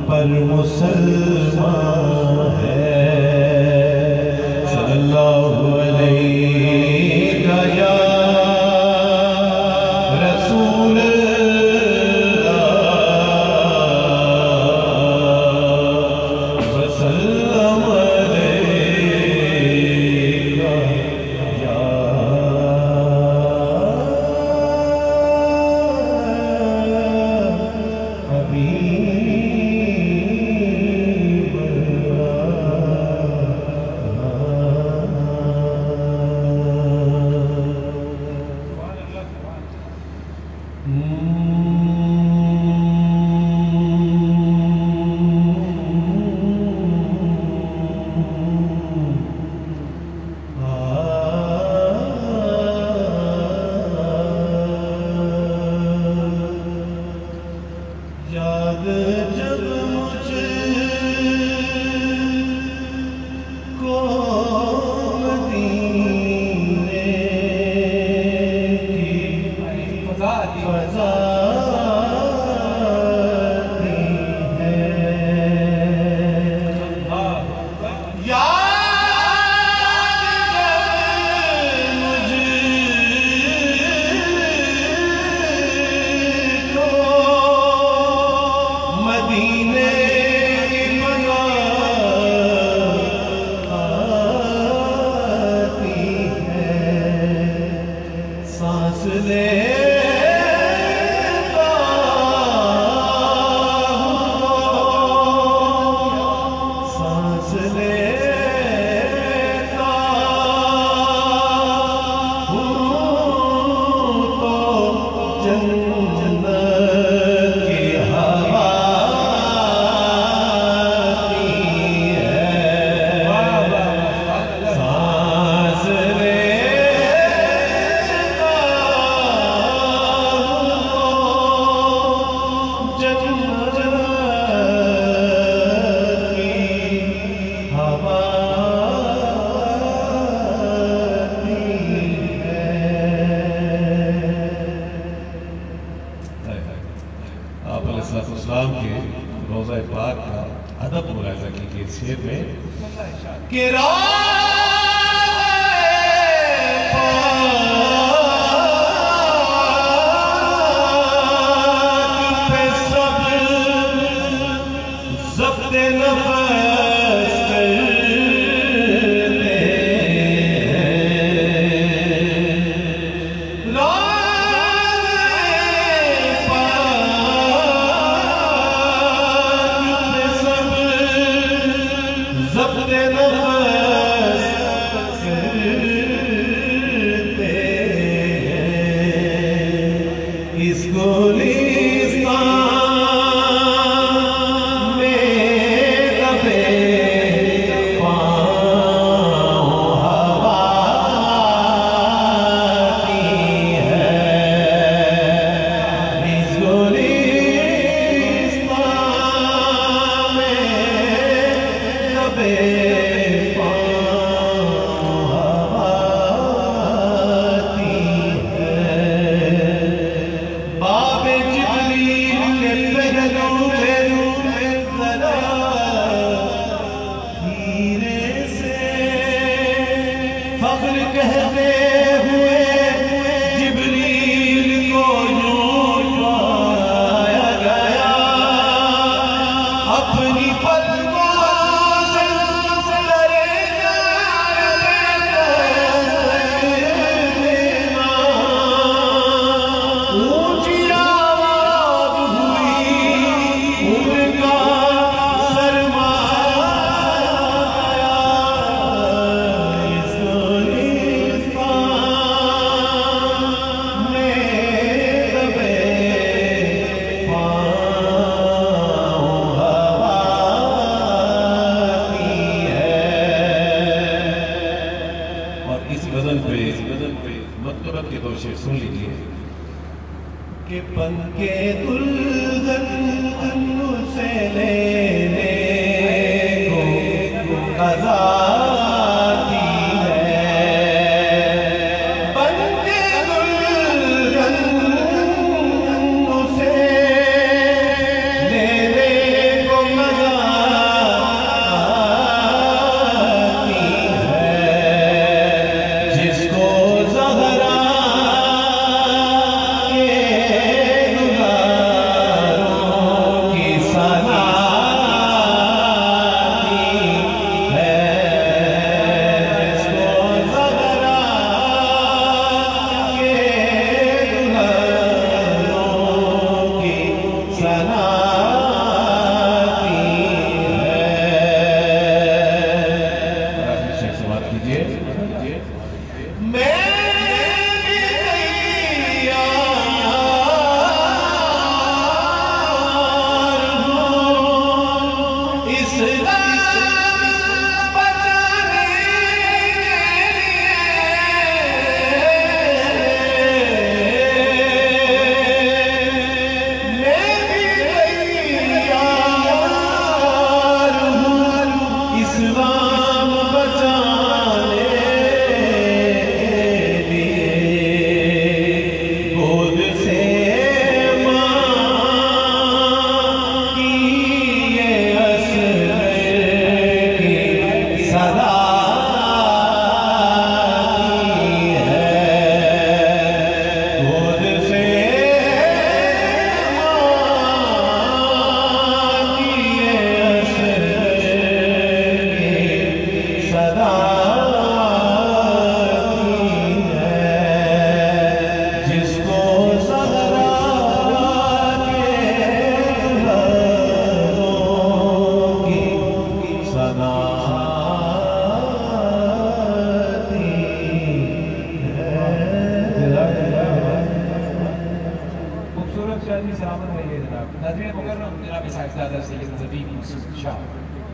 پر مسلمان ہے صلی اللہ علیہ یا رسول اللہ وسلم علیہ یا یاد جب مجھے کو مدینے کی فضا آتی ہے سانس لیتا ہوں سانس لیتا ہوں تو جنت کی ہوا آتی ہے سانس آپ علیہ السلام کے روضہ پاک کا ادب ملاحظہ کیجیے اس شعر میں کہ ضبط نفس ضبط نفس کرتے اس گلستان میں لبے پاؤں ہوا آتی ہے اس گلستان میں لبے فخر کہتے ہوئے جبریل کو یوں پایا گیا اپنی پلکوں سے کہ بن کے دلہن سے لینے کو قضا کی ہے، بن کے دلہن سے لینے کو قضا کی ہے، جس کو زہرا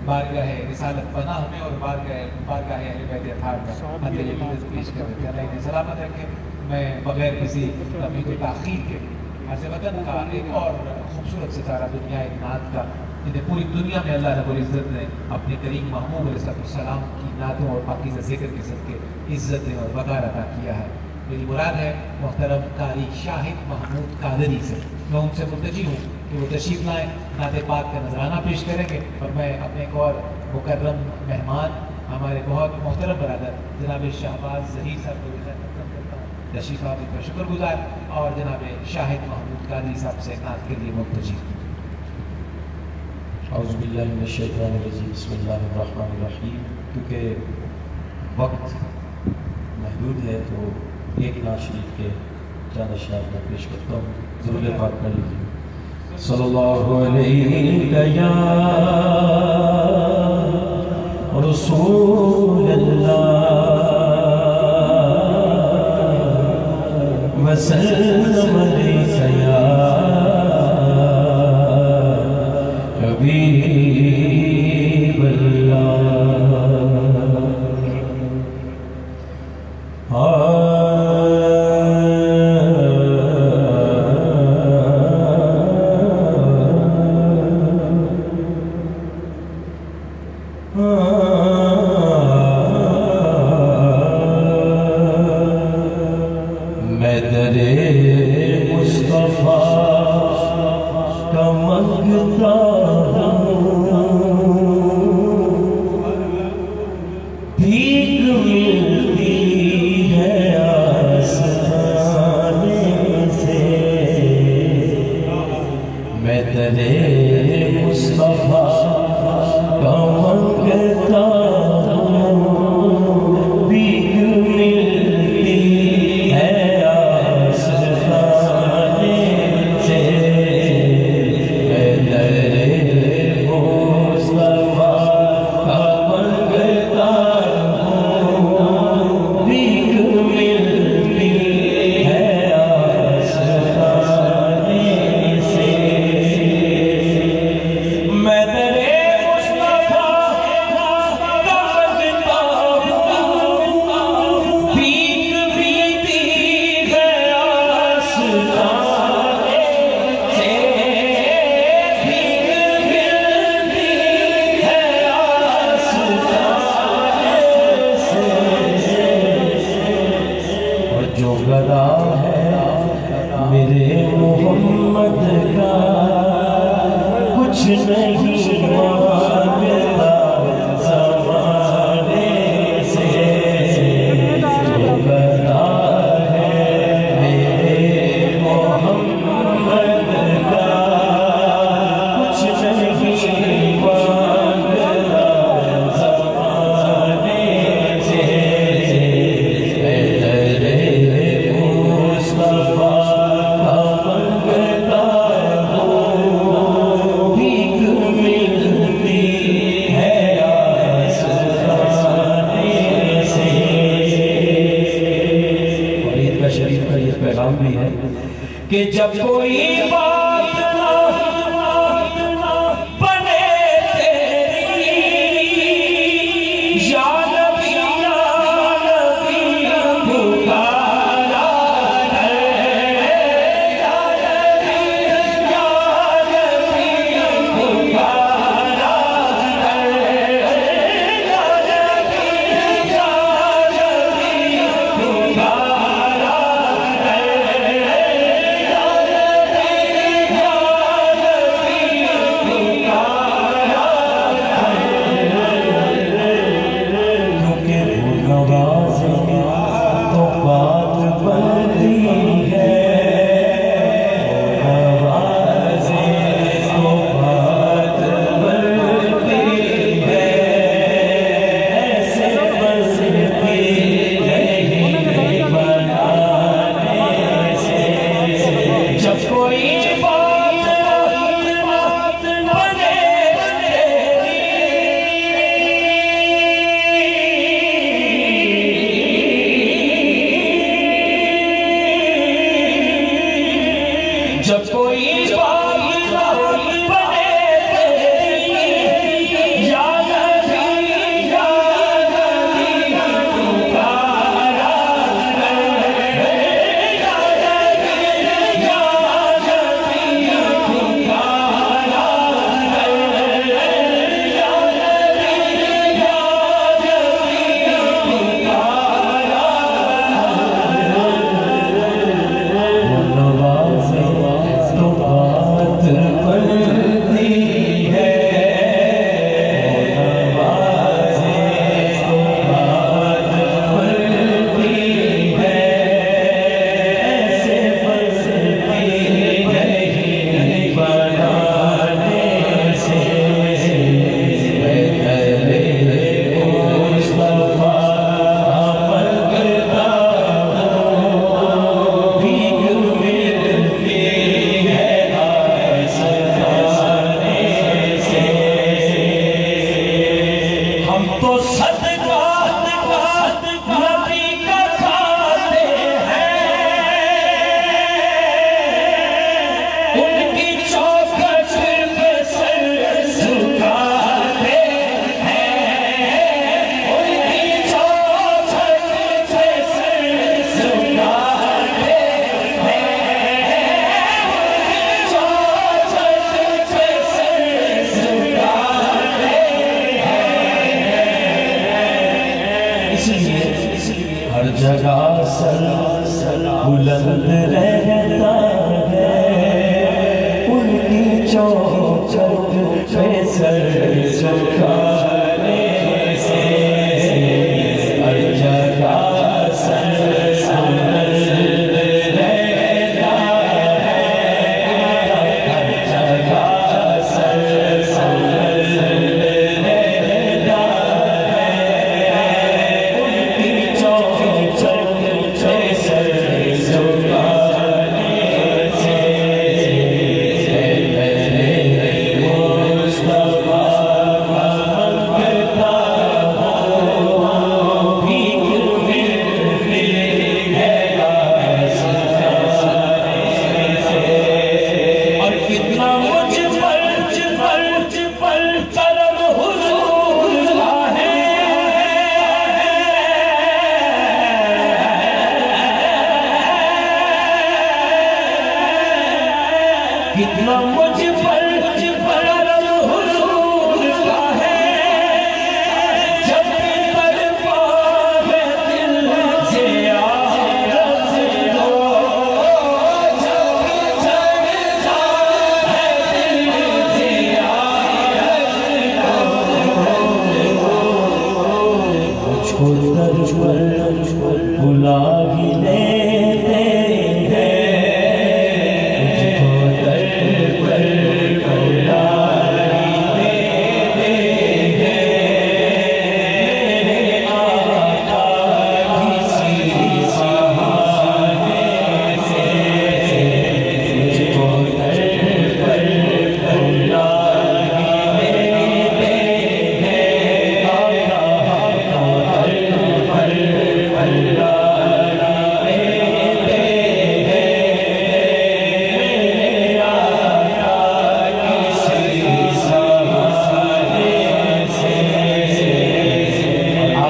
بارگاہ رسالت پناہ میں اور بارگاہ اہل بیت اطہار میں حد یقینت پیش کر دیتے ہیں۔ اللہ انہیں سلامت رکھے۔ میں بغیر کسی تمہید و تاخیر کے عرض وطن کا ایک اور خوبصورت ستارہ دنیا نعت کا، جنہیں پوری دنیا میں اللہ رب العزت نے اپنے کریم محمود علیہ السلام کی نعتوں اور پاکیزہ ذکر کے صدقے عزت اور وقار عطا کیا ہے۔ میری مراد ہے محترم قاری شاہد محمود قادری سے۔ میں ان سے ملتجی ہوں کہ وہ تشریف لائیں، نعت پاک کا نذرانہ پیش کریں گے، اور میں اپنے ایک اور مکرم مہمان ہمارے بہت محترم برادر جناب شہباز ظہیر صاحب کو تشریف آوری کا شکر گزار، اور جناب شاہد محمود قادری صاحب سے نعت کے لیے ملتجی۔ اعوذ باللہ من الشیطان الرجیم، بسم اللہ الرحمن الرحیم۔ کیونکہ وقت محدود ہے تو ایک نعت شریف کے چند اشعار میں پیش کرتا ہوں، ضرور پاک پڑھ لیجیے۔ صلی اللہ علیہ یا رسول اللہ وسلم علیک یا حبیب اللہ۔ میں درے مصطفیٰ کا منگتا ہوں، بھیک ملتی ہے آسمانے سے، میں درے مصطفیٰ کا منگتا کہ جب کوئی بات نہ بنے تیری یا نبی پکارا ہے، یا نبی پکارا ہے، یا نبی پکارا جب کوئی بات نہ بنے تیری یا نبی پکارا ہے، یا نبی پکارا ہے، یا ہر جگہ سر بلند رہتا ہے، ان کی چوکھٹ پہ سر جھکانے سے ہر جگہ سر بلند رہتا ہے، ہر جگہ سر بلند رہتا ہے، ان کی چوکھٹ پہ سر جھکانے سے کتنا مجھ پر کرم حضور کا ہے، جب تڑپا ہے دل سے عارض دو، جب تڑپا ہے دل سے عارض دو، مجھ کو درج پر بلا ہی لیتے ہیں، اللہ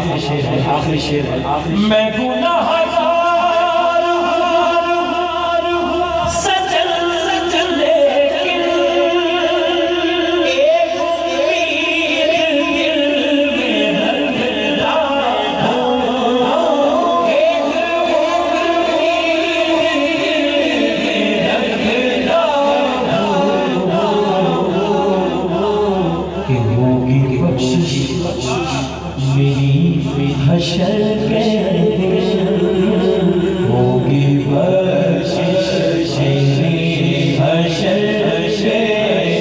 آخری شعر ہے، آخری شعر ہے۔ میں گناہگار سجل سجل لیکن ایک امید دل میں رکھتا ہوں، ایک امید کہ ہوگی بخشش میری حشر کے دن، ہوگی بخشش میری حشر کے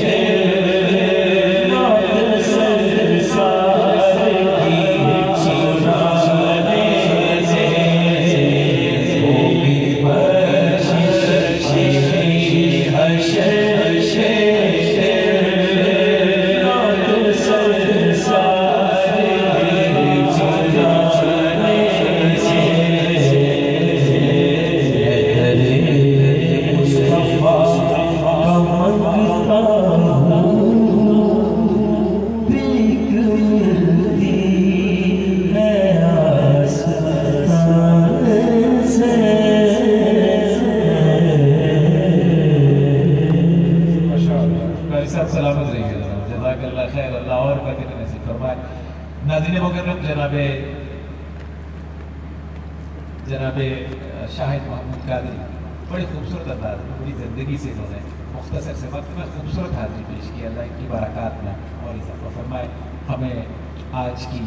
دن، نعت سرسار کی سنانے سے ہوگی بخشش میری حشر کے دن، نعت سرسار سلامت رہیے جزاک اللہ خیر، اللہ اور برکت نصیب فرمائے۔ ناظرین مکرم، جناب شاہد محمود قادری بڑی خوبصورت انداز میں پوری زندگی سے انہوں نے مختصر سے وقت میں خوبصورت حاضری پیش کی۔ اللہ ان کی برکات میں اور اضافہ فرمائے۔ ہمیں آج کی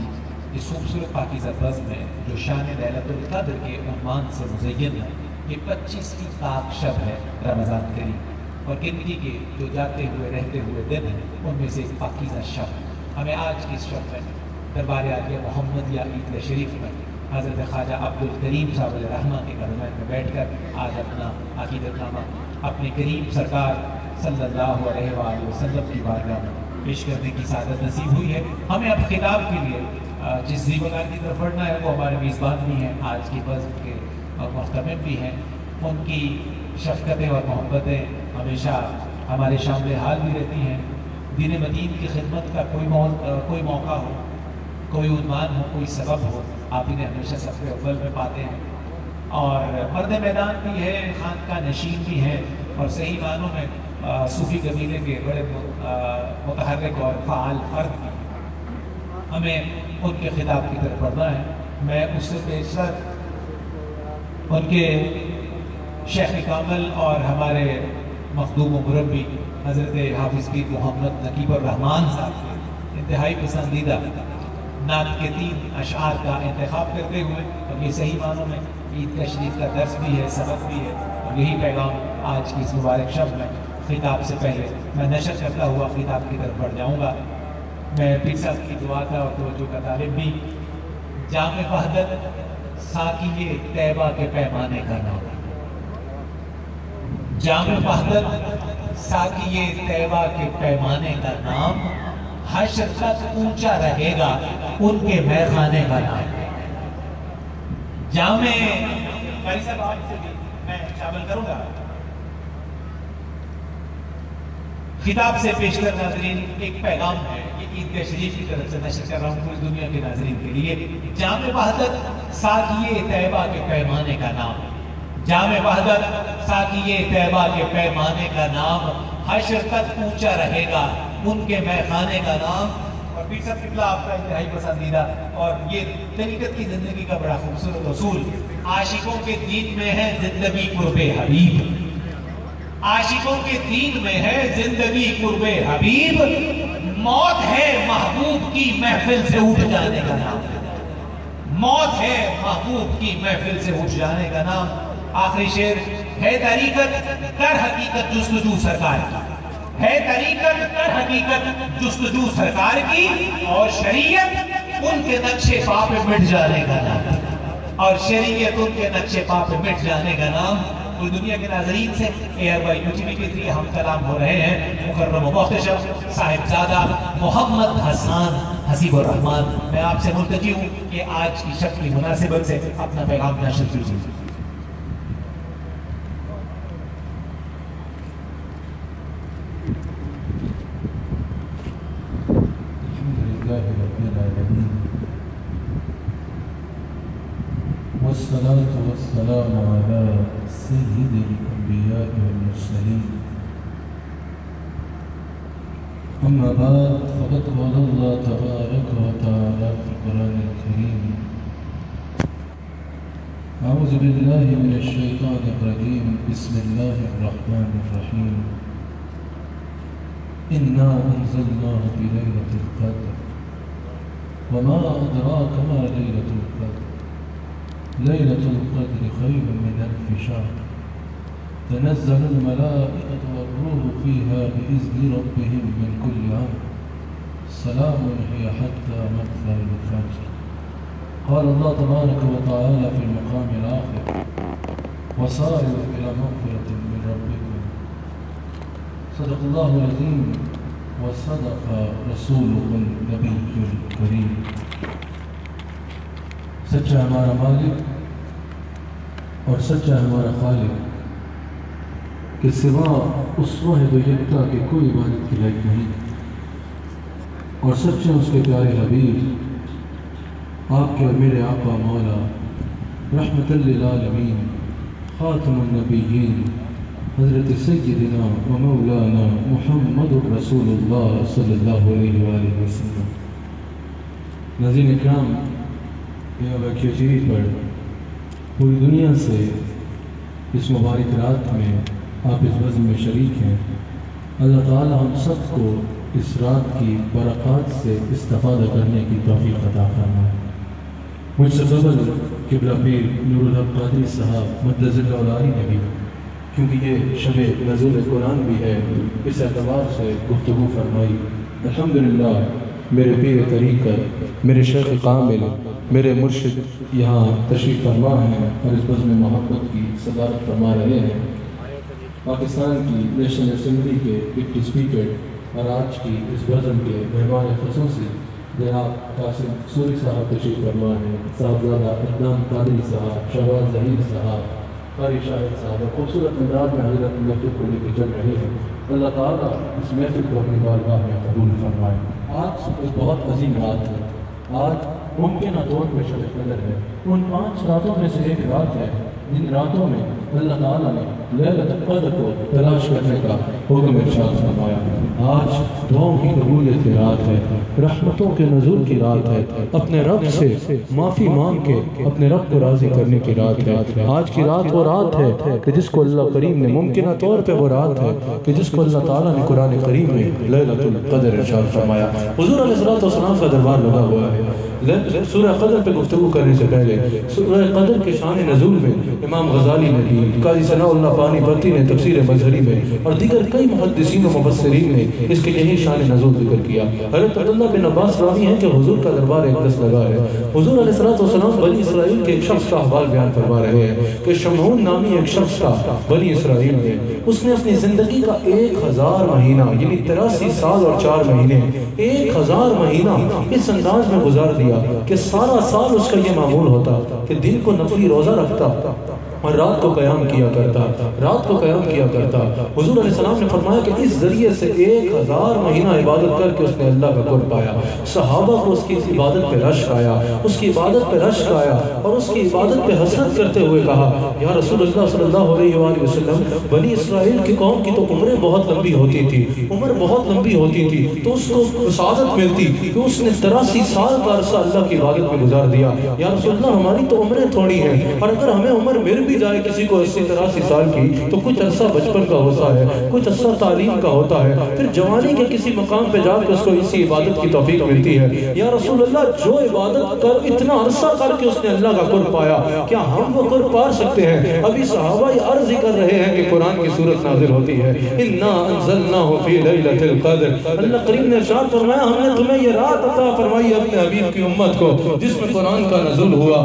اس خوبصورت پاکیزہ بزم میں جو شان لیلۃ القدر کے عنوان سے مزین ہے، یہ 25ویں پاک شب ہے رمضان کریم، اور گنتی کے جو جاتے ہوئے رہتے ہوئے دن ہیں ان میں سے ایک پاکیزہ شب۔ ہمیں آج کی اس شب میں دربار عالیہ محمدیہ عید شریف میں حضرت خواجہ عبدالکریم صاحب علیہ رحمہ کے قدمین میں بیٹھ کر آج اپنا عقیدت نامہ اپنے کریم سرکار صلی اللہ علیہ وآلہ وسلم کی بارگاہ میں پیش کرنے کی سعادت نصیب ہوئی ہے۔ ہمیں اب خطاب کے لیے جس زیبگان کی طرف بڑھنا ہے وہ ہمارے میزبان بھی ہیں، آج کی بزم کے محتمم بھی ہیں۔ ان کی شفقتیں اور محبتیں ہمیشہ ہمارے شامل حال بھی رہتی ہیں۔ دین مدین کی خدمت کا کوئی موقع ہو، کوئی عنوان ہو، کوئی سبب ہو، آپ انہیں ہمیشہ صف اول میں پاتے ہیں، اور مرد میدان بھی ہے، خانقاہ نشین بھی ہیں، اور صحیح معنوں میں صوفی قبیلے کے بڑے متحرک اور فعال فرد بھی ہیں۔ ہمیں ان کے خطاب کی طرف بڑھنا ہے۔ میں اس سے پیشتر ان کے شیخ کامل اور ہمارے مخدوم و مربی حضرت حافظ پیر محمد نقیب الرحمن صاحب کے انتہائی پسندیدہ نعت کے 3 اشعار کا انتخاب کرتے ہوئے، اور یہ صحیح معنوں میں عید شریف کا درس بھی ہے، سبق بھی ہے، اور یہی پیغام آج کی اس مبارک شب میں خطاب سے پہلے میں نشر کرتا ہوا خطاب کی طرف بڑھ جاؤں گا۔ میں پیر صاحب کی دعا کا اور توجہ کا طالب بھی۔ جام وحدت ساقی طیبہ کے پیمانے کا نام، جام وحدت ساقی طیبہ کے پیمانے کا نام، حشر تک اونچا رہے گا ان کے میخانے کا نام۔ جام قاری صاحب آپ سے بھی میں شامل کروں گا۔ خطاب سے پیشتر ناظرین ایک پیغام ہے، یہ عید شریف کی طرف سے نشر کر رہا ہوں پوری دنیا کے ناظرین کے لیے۔ جام وحدت ساقی طیبہ کے پیمانے کا نام، جام وحدت ساقی طیبہ کے پیمانے کا نام، حشر تک اونچا رہے گا ان کے میخانے کا نام۔ اور پیر صاحب قبلہ آپ کا انتہائی پسندیدہ اور یہ طریقت کی زندگی کا بڑا خوبصورت اصول، عاشقوں کے دین میں ہے زندگی قرب حبیب، عاشقوں کے دین میں ہے زندگی قرب حبیب، موت ہے محبوب کی محفل سے اٹھ جانے کا نام، موت ہے محبوب کی محفل سے اٹھ جانے کا نام۔ آخری شعر ہے طریقت در حقیقت جستجو سرکار کی، ہے طریقت در حقیقت جستجو سرکار کی، اور شریعت ان کے نقشے پا پہ مٹ جانے کا نام، اور شریعت ان کے نقشے پا پہ مٹ جانے کا نام۔ پوری دنیا کے ناظرین سے ایئر بائی یوٹیوب کے ذریعے ہم کلام ہو رہے ہیں۔ مکرم و محتشم صاحبزادہ محمد حسان حسیب الرحمن، میں آپ سے ملتجی ہوں کہ آج کی شب کی مناسبت سے اپنا پیغام نشر کیجیے۔ والصلاة والسلام على سيد الأنبياء والمرسلين. أما بعد، فقد قال الله تبارك وتعالى في القرآن الكريم: أعوذ بالله من الشيطان الرجيم، بسم الله الرحمن الرحيم. إنا أنزلناه في ليلة القدر وما أدراك ما ليلة القدر ليلة القدر خير من 1000 شهر تنزل الملائكة والروح فيها بإذن ربهم من كل أمر سلام هي حتى مطلع الفجر. قال الله تبارك وتعالى في المقام الآخر: وسارعوا إلى مغفرة من ربكم. صدق الله العظيم وصدق رسوله النبي الكريم. سچا ہمارا مالک اور سچا ہمارا خالق کہ سوا اس واحد و یکتا کے کوئی عبادت کی لائق نہیں، اور سچے اس کے پیارے حبیب آپ کے اور میرے آقا مولا رحمت للعالمین خاتم النبیین حضرت سیدنا و مولانا محمد رسول اللہ صلی اللہ علیہ وآلہ وسلم. ناظرین اکرام، یہ واقعہ شریف پر پوری دنیا سے اس مبارک رات میں آپ اس بزم میں شریک ہیں. اللہ تعالی ہم سب کو اس رات کی برکات سے استفادہ کرنے کی توفیق عطا فرمائے. مجھ سے قبل قبلہ پیر نور الحق قادری صاحب مدد اللہ علیہ نے بھی، کیونکہ یہ شب نزول قرآن بھی ہے، اس اعتبار سے گفتگو فرمائی. الحمدللہ میرے پیر طریقت، میرے شیخ کامل، میرے مرشد یہاں تشریف فرما ہیں اور اس بزم محبت کی صدارت فرما رہے ہیں. پاکستان کی نیشنل اسمبلی کے ڈپٹی اسپیکر اور آج کی اس بزم کے مہمان خصوصی جناب قاسم سوری صاحب تشریف فرما ہیں، صاحبزادہ عدنان قادری صاحب، شہباز ظہیر صاحب، قاری شاہد صاحب اور خوبصورت انداز میں حضرت محفل کو لے کے چل رہے ہیں. اللہ تعالیٰ اس محفل کو اپنی بارگاہ میں قبول فرمائے. آج ایک بہت عظیم رات ہے. آج ممکنہ طور پہ شب قدر ہے. ان 5 راتوں میں سے ایک رات ہے جن راتوں میں اللہ تعالیٰ نے لیلۃ القدر کو تلاش کرنے کا حکم ارشاد فرمایا. آج دعاؤں کی قبولیت کی رات ہے، رحمتوں کے نزول کی رات ہے، اپنے رب سے معافی مانگ کے اپنے رب کو راضی کرنے کی رات ہے. آج کی رات وہ رات ہے کہ جس کو اللہ کریم نے ممکنہ طور پہ وہ رات ہے کہ جس کو اللہ تعالیٰ نے قرآن کریم میں لیلۃ القدر ارشاد فرمایا. حضور علیہ السلام کا دربار لگا ہوا ہے. سورہ قدر پہ گفتگو کرنے سے پہلے سورہ قدر کے شان نزول میں امام غزالی نے بھی، قاضی ثناء اللہ پانی پتی نے تفسیر مظہری میں اور دیگر کئی محدثین و مفسرین نے اس کے یہی شان نزول ذکر کیا. حضرت عبداللہ بن عباس راوی ہیں کہ حضور کا دربار اقدس لگا ہے. حضور علیہ السلام بنی اسرائیل کے ایک شخص کا احوال بیان فرما رہے ہیں کہ شمعون نامی ایک شخص کا بنی اسرائیل میں اس نے اپنی زندگی کا 1000 مہینہ یعنی 83 سال اور 4 مہینے 1000 مہینہ اس انداز میں گزار دیا کہ سارا سال اس کا یہ معمول ہوتا کہ دن کو نفلی روزہ رکھتا اور رات کو قیام کیا کرتا. حضور علیہ السلام نے فرمایا کہ اس ذریعے سے 1000 مہینہ عبادت کر کے اس نے اللہ کا قرب پایا. صحابہ کو اس کی عبادت پہ رشک آیا اور اس کی عبادت پہ حسرت کرتے ہوئے کہا: یا رسول اللہ صلی اللہ علیہ وآلہ وسلم، بنی اسرائیل کی قوم کی تو عمر بہت لمبی ہوتی تھی تو اس کو سعادت ملتی کہ اس نے 83 سال کا عرصہ اللہ کی عبادت میں گزار دیا. یا رسول اللہ، ہماری تو عمریں تھوڑی ہیں، اور اگر ہمیں عمر مل بھی جائے کسی کو 80-83 سال کی تو کچھ عرصہ بچپن کا ہوتا ہے، کچھ عرصہ تعلیم کا ہوتا ہے، پھر جوانی کے کسی مقام پہ جا کے اس کو اسی عبادت کی توفیق ملتی ہے. یا رسول اللہ، جو عبادت کر اتنا عرصہ کر کے اس نے اللہ کا قرب پایا، کیا ہم وہ قرب پا سکتے ہیں؟ ابھی صحابہ یہ عرض ہی کر رہے ہیں کہ قرآن کی سورت نازل ہوتی ہے، اِنَّا أَنزَلْنَاهُ فِي لَيْلَةِ الْقَدْرِ. اللہ کریم نے ارشاد فرمایا ہم نے تمہیں یہ رات عطا فرمائی اپنے حبیب کی امت کو جس میں قرآن کا نزول ہوا.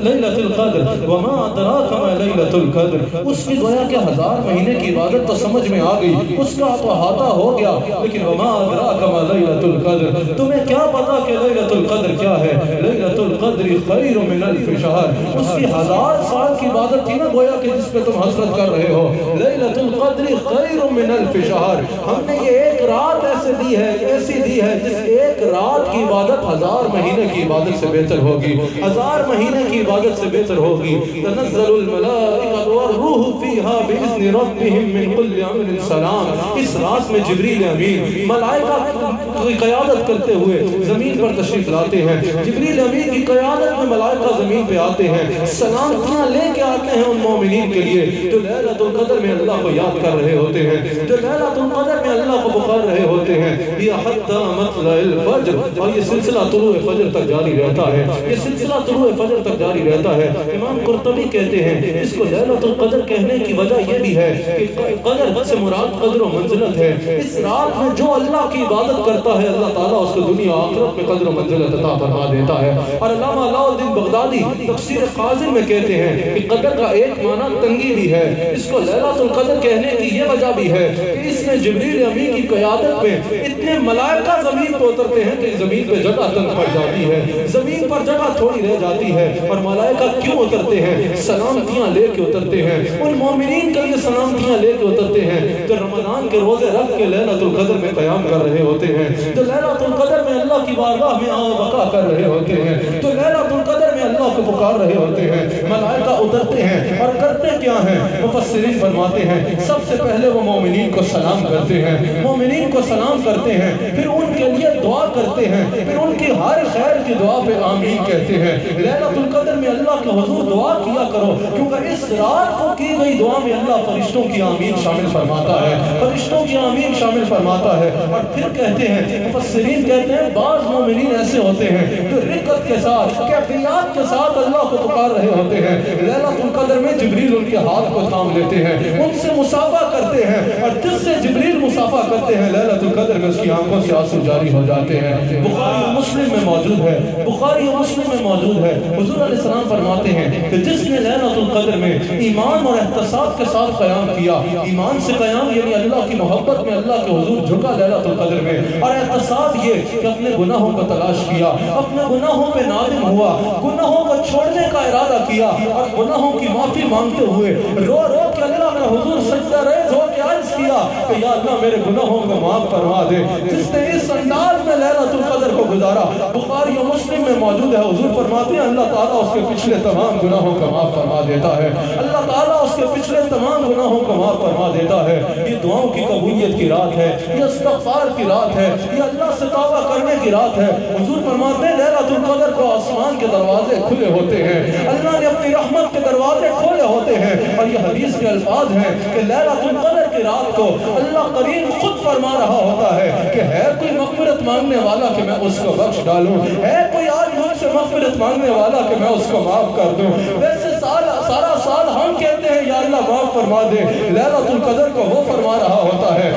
لیلۃ القدر وما ادراک अदराक मा लैलतुल क़द्र, उसकी गोया कि 1000 महीने की इबादत तो समझ में आ गई, उसका तो अहाता हो गया, लेकिन वमा अदराक मा लैलतुल क़द्र, तुम्हें क्या पता कि लैलतुल क़द्र क्या है? लैलतुल क़द्र खैरुम मिन अल्फ शहर, उसकी 1000 साल की इबादत थी ना गोया कि जिस पे तुम हसरत कर रहे हो। लैलतुल क़द्र खैरुम मिन अल्फ शहर, हमने ये एक रात ऐसे दी है, ऐसी दी है जिस एक रात की इबादत 1000 महीने की इबादत से बेहतर होगी, 1000 महीने की इबादत से बेहतर होगी। तनज़्ज़लुल मलाइकतु वर्रूहु फीहा बिइज़्नि रब्बिहिम मिन कुल्लि अम्रिन सलाम, इस रात में जिब्रील अमीन मलाइका की क़यादत करते हुए ज़मीन पर तशरीफ़ लाते हैं। जिब्रील अमीन की क़यादत में मलाइका ज़मीन पे आते हैं, सलामतियाँ लेके आते हैं उन मोमिनीन के लिए जो लैलतुल क़द्र में अल्लाह को याद कर रहे होते हैं, जो लैलतुल क़द्र में अल्लाह को पुकार रहे होते हैं। ये हत्ता मतलअल फज्र, और ये सिलसिला तुलूए फज्र तक जारी रहता है, ये सिलसिला तुलूए फज्र तक जारी रहता है। इमाम कुर्तबी कहते हैं इसको लैलतुल क़द्र कहने की वजह ये भी है कि क़द्र से मुराद क़द्र व मंज़िलत है। इस रात में जो अल्लाह की इबादत करता है अल्लाह ताला उसको दुनिया आखिरत में क़द्र व मंज़िलत अता फरमा देता है। और अल्लामा अलाउद्दीन बगदादी तफसीर काज़िम में कहते हैं कि क़द्र का एक माना तंगी भी है, इसको लैलतुल क़द्र कहने की ये वजह भी है कि इसमें जिब्रील अमीन की क़यादत में इतने मलाइका ज़मीन पर उतरते हैं कि ज़मीन पे जगह तंग पड़ जाती है, ज़मीन पर जगह थोड़ी रह जाती है। और मलाइका क्यों उतरते हैं? सलामतियाँ लेके उतरते हैं, उन मोमिनीन के लिए सलामतियाँ लेके उतरते हैं जो रमज़ान के रोज़े रख के लैलतुल क़द्र में क़याम कर रहे होते हैं, जो लैलतुल क़द्र में अल्लाह की बारगाह में बका कर रहे होते हैं, जो लैलतुल क़द्र में अल्लाह को पुकार रहे होते हैं। मलाइका उतरते हैं और करते क्या हैं? मुफस्सिरीन फरमाते हैं सबसे पहले वो मोमिनीन को सलाम करते हैं, मोमिनीन को सलाम करते हैं, फिर उनके लिए दुआ करते हैं, फिर उनकी हर खैर की दुआ पे आमीन कहते हैं। लैलतुल क़द्र में अल्लाह के हुज़ूर दुआ किया करो, क्योंकि इस रात को की गई दुआ में अल्लाह फरिश्तों की आमीन शामिल फरमाता है, फरिश्तों की आमीन शामिल फरमाता है। और फिर कहते हैं मुफस्सिरीन कहते हैं बाज़ मोमिनीन ऐसे होते हैं जो रिक्कत के साथ कैफियत के साथ अल्लाह को पुकार रहे होते हैं। लैलतुल क़द्र में जिब्रील उनके हाथ को थाम लेते हैं, उनसे मुसाफा करते हैं, और जिससे जिब्रील मुसाफा करते हैं लैलतुल क़द्र में उसकी आंखों से आंसू जारी हो जाते हैं। बुखारी और मुस्लिम में मौजूद है, बुखारी और मुस्लिम में मौजूद है। हुज़ूर अलैहिस्सलाम फरमाते हैं कि जिसने लैलतुल क़द्र में ईमान और एहतसाब के साथ क़याम किया, ईमान से क़याम यानी अल्लाह की मोहब्बत में अल्लाह के हुज़ूर झुका लैलतुल क़द्र में, और एहतसाब ये कि अपने गुनाहों को तलाश किया, अपने गुनाहों पे नादिम हुआ, गुनाहों को छोड़ने का इरादा किया, और गुनाहों की माफ़ी मांगते हुए रो रो के अल्लाह का हुज़ूर सजदा रेज़ हो के अर्ज़ किया कि या अल्लाह मेरे गुनाहों को माफ़ फरमा दे। जिसने इस अंदाज में लैलतुल क़द्र को गुजारा, बुखारी और मुस्लिम में मौजूद है, हुज़ूर फरमाते हैं अल्लाह ताला उसके पिछले तमाम गुनाहों को माफ़ फरमा देता है, अल्लाह ताला उसके पिछले तमाम गुनाहों को माफ़ फरमा देता है। ये दुआओं की कबूलियत की रात है, ये इस्तिग़फ़ार की रात है, ये अल्लाह से तौबा करने की रात है। हुज़ूर फरमाते हैं लैलतुल क़द्र को आसमान के दरवाजे खुले होते हैं, अल्लाह ने अपनी रहमत के दरवाजे खोले होते हैं। और ये हदीस के अल्फाज हैं कि लैलतुल क़द्र की रात को अल्लाह करीम खुद फरमा रहा होता है कि है कोई मग़फ़िरत मांगने वाला कि मैं उसको बख्श डालूं, है कोई आज मुझसे मग़फ़िरत मांगने वाला कि मैं उसको माफ़ कर दूं। वैसे सारा साल हम कहते हैं या अल्लाह माफ़ फरमा दे, लैलतुल क़द्र को वो फरमा रहा होता है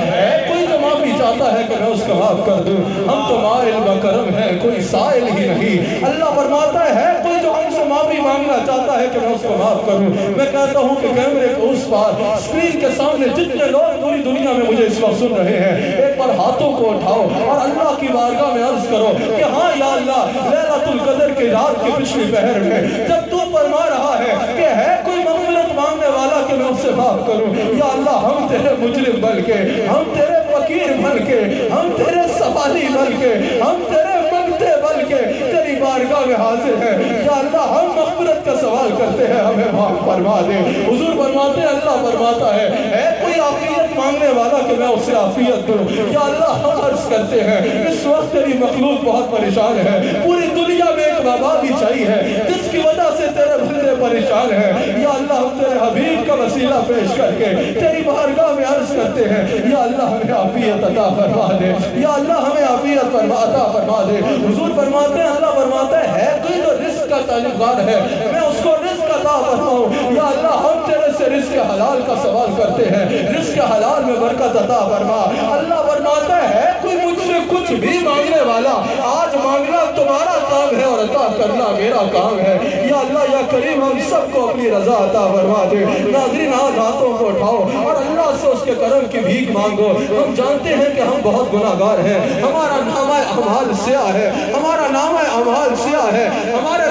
कोई जो माफ़ी चाहता है कि मैं उसको माफ़ कर दूं। हम तो माइल बकरम है, कोई साइल ही नहीं। अल्लाह फरमाता है कोई जो हमसे माफ़ी मांगना चाहता है कि मैं उसको माफ़ करूं। मैं कहता हूं कि कैमरे के उस पार स्क्रीन के सामने जितने लोग पूरी दुनिया में मुझे इस वक्त सुन रहे हैं, एक बार हाथों को उठाओ और अल्लाह की बारगाह में अर्ज करो कि हाँ या अल्लाह लैलतुल क़द्र की रात के पिछली पहर में जब तू फरमा रहा है कि है कोई मग़फ़िरत मांगने वाला कि मैं उससे माफ़ करूं, या अल्लाह हम तेरे मुजरिम बन के, हम तेरे फकीर बन के, हम तेरे सवाली बन के, हम तेरे मंगते बन के तेरी बारगाह में हाजिर है। या अल्लाह हम मग़फ़िरत का सवाल करते हैं, हमें माफ़ फरमा दे। हुज़ूर फरमाते हैं अल्लाह फरमाता है कोई आफियत मांगने वाला कि मैं उससे आफियत दूं। या अल्लाह हम अर्ज़ करते हैं इस वक्त तेरी मखलूक बहुत परेशान है, पूरी दुनिया में एक बाबा भी चाहिए जिसकी वजह से तेरे बंदे परेशान हैं। या अल्लाह हम तेरे हबीब का वसीला पेश करके तेरी बारगाह में अर्ज़ करते हैं या अल्लाह हमें आफियत अता फरमा दे, या अल्लाह हमें आफियत अता फरमा दे। हुज़ूर फरमाते हैं अल्लाह फरमाता है कोई जो रिज़्क़ का ताल्लुक़दार है मैं उसको रिज़्क़ अता फरमाऊं। या अल्लाह हम तेरे से रिज़्क़ हलाल का सवाल करते हैं, रिज़्क़ हलाल में बरकत अता फरमा। अल्लाह फरमाता है कोई मुझसे खुद कुछ भी मांगने वाला, आज मांगना तुम्हारा काम है और अता करना मेरा काम है। या अल्लाह या करीम हम सबको अपनी रजा अता फरमा दे। नाज़रीन आज हाथों को उठाओ और अल्लाह से उसके करम की भीख मांगो। हम जानते हैं कि हम बहुत गुनाहगार हैं, हमारा नामा अमाल स्याह है, हमारा नामा अमाल स्याह है, हमारे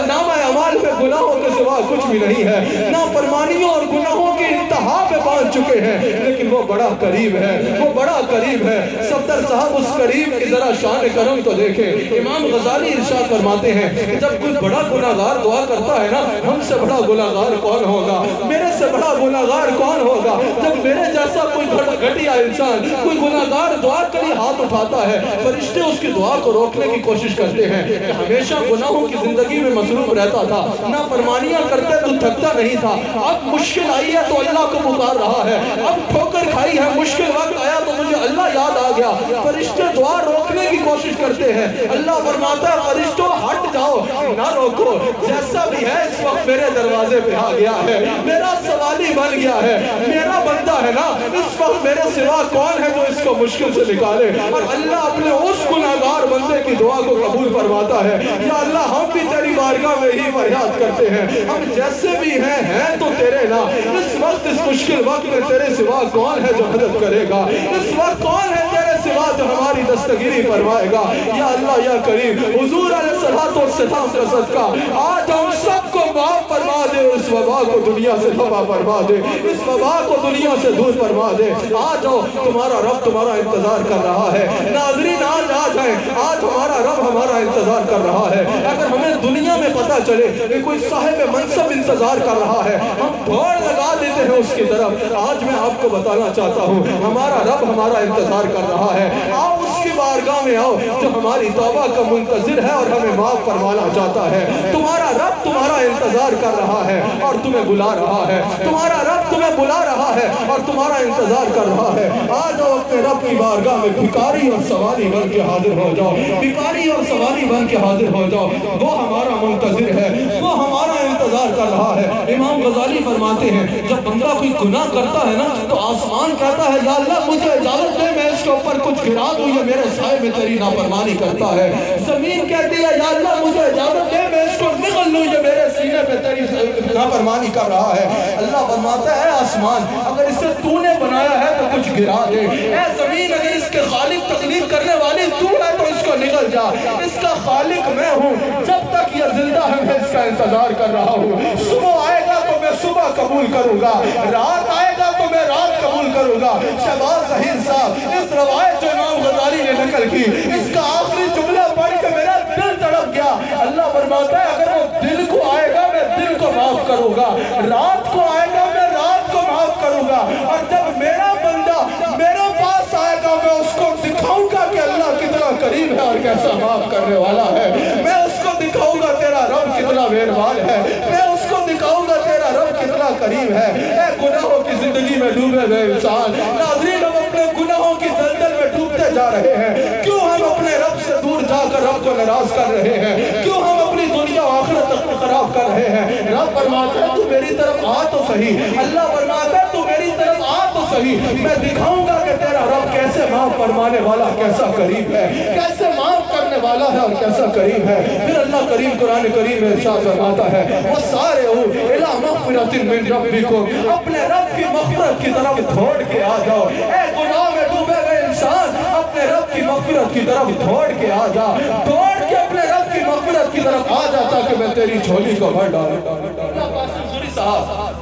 नामा अमाल में गुनाहों के सिवा कुछ भी नहीं है, नाफरमानियों और गुनाहों की इंतहा पे पहुंच चुके हैं, लेकिन वो बड़ा करीब है, वो बड़ा करीब है। सफदर साहब उस करीब की जरा शान करम तो देखें। इमाम गजाली इरशाद फरमाते हैं जब कोई बड़ा गुनाहगार दुआ करता है ना, हमसे बड़ा गुनाहगार कौन होगा, मेरे से बड़ा गुनाहगार कौन होगा। जब मेरे जैसा कोई घटिया इंसान कोई गुनाहगार दुआ के लिए हाथ उठाता है, फरिश्ते उसकी दुआ को रोकने की कोशिश करते हैं। कि हमेशा गुनाहों की जिंदगी में मसरूफ रहता था, ना फरमानियां करते तो थकता नहीं था, अब मुश्किल आई है तो अल्लाह को पुकार रहा है, अब ठोकर खाई है, मुश्किल वक्त आया तो मुझे अल्लाह याद आ गया। फरिश्ते दुआ रोकने की कोशिश करते हैं, अल्लाह फरमाता है फरिश्तों हट जाओ, ना रोको, जैसा भी है इस वक्त मेरे दरवाजे पे आ गया है, मेरा सवाली बन गया है, मेरा बंदा है ना, इस वक्त मेरे सिवा कौन है जो इसको मुश्किल से निकाले। और अल्लाह अपने उस गुनाहगार बंदे की दुआ को कबूल फरमाता है। या अल्लाह हम भी तेरी बारगाह में ही फरियाद करते हैं, हम जैसे भी हैं तो तेरे ना, इस वक्त इस मुश्किल वक्त में तेरे सिवा कौन है जो मदद करेगा, इस वक्त कौन है तेरे सिवा जो हमारी दस्तगीरी फरमाएगा। या अल्लाह या करीम हुजूर अलैहिस्सलातु वस्सलाम का सदका आज हम सबको माफ फरमा दे, इस वबा को दुनिया से दफा फरमा दे, इस वबा को दुनिया से दूर फरमा दे। आ जाओ, तुम्हारा रब तुम्हारा इंतजार कर रहा है। नाज़रीन आज आ जाए, आज हमारा रब हमारा इंतजार कर रहा है। अगर हमें दुनिया में पता चले कि कोई साहिब मनसब इंतजार कर रहा है, हम दौड़ लगा देते हैं उसकी तरफ। आज मैं आपको बताना चाहता हूँ हमारा रब हमारा इंतजार कर रहा है। आओ उसकी बारगाह में आओ जो हमारी तौबा का मुंतजिर है और हमें माफ फरमाना चाहता है। तुम्हारा रब तुम्हारा इंतजार कर रहा है और तुम्हें बुला रहा है, तुम्हारा रब तुम्हें बुला रहा है और तुम्हारा इंतजार कर रहा है। आ जाओ अपने रब की बारगाह में भिखारी और सवारी बन के हाजिर हो जाओ, भिखारी और सवारी बन के हाजिर हो जाओ। वो हमारा मुंतजिर है, वो हमारा इंतजार कर रहा है। इमाम गजाली फरमाते हैं जब बंदा कोई गुनाह करता है ना तो आसमान कहता है या अल्लाह मुझे इजाजत दे मैं इसके ऊपर कुछ गिरा दूं, ये मेरे साए में तेरी नाफरमानी करता है। जमीन कहती है या अल्लाह मुझे इजाजत दे मैं इसको निगल लूं, ये मेरे सीने पे तेरी नाफरमानी कर रहा है। अल्लाह फरमाता है आसमान अगर इसे तूने बनाया है तो कुछ गिरा दे, ऐ जमीन अगर इसके खालिक तकलीफ करने वाली तू है तो इसको निगल जा, इसका खालिक मैं हूँ, जब तक ये जिंदा है मैं इसका इंतजार कर रहा हूँ। सुबह आएगा तो मैं सुबह कबूल करूंगा, रात आएगा तो मैं रात कबूल करूंगा। शहबाज ज़हीर साहब इस रवायत जो इमाम गजाली ने नकल की, इसका आखिरी जुमला पढ़ के मेरा दिल तड़प गया। अल्लाह फरमाता है अगर वो दिल को आएगा मैं दिल को माफ करूंगा, रात को आएगा मैं रात को माफ करूंगा, और जब मेरा बंदा मेरे पास आएगा मैं उसको दिखाऊंगा कि अल्लाह कितना करीब है और कैसा माफ करने वाला है। मैं उसको दिखाऊंगा तेरा रब कितना मेहरबान है, मैं उसको दिखाऊंगा तेरा रब कितना करीब है। ऐ गुनाहों की जिंदगी में डूबे हुए इंसान, नाज़रीन हम अपने गुनाहों की दलदल में डूबते जा रहे हैं। क्यों हम अपने रब से दूर जाकर रब को नाराज कर रहे हैं, क्यों हम अपनी दुनिया आखिरत तक खराब कर रहे हैं। रब फरमाता है तू मेरी तरफ आ तो सही, अल्लाह फरमाता है तू मेरी तरफ आ तो सही, मैं दिखाऊंगा कि तेरा रब कैसे माफ फरमाने वाला, कैसा करीब है, कैसे माफ करने वाला है और कैसा करीब है। फिर अल्लाह करीम कुरान करीम में इरशाद फरमाता है वो सारे इला मग़फ़िरतिन मिन रब्बिकुम, अपने रब की मग़फ़िरत की तरफ दौड़ के आ जाओ। ऐ गुनाह में डूबे हुए इंसान अपने रब की मग़फ़िरत की तरफ दौड़ के आ जा, दौड़ के अपने रब की मग़फ़िरत की तरफ आ जाता कि मैं तेरी झोली को भर डालूं।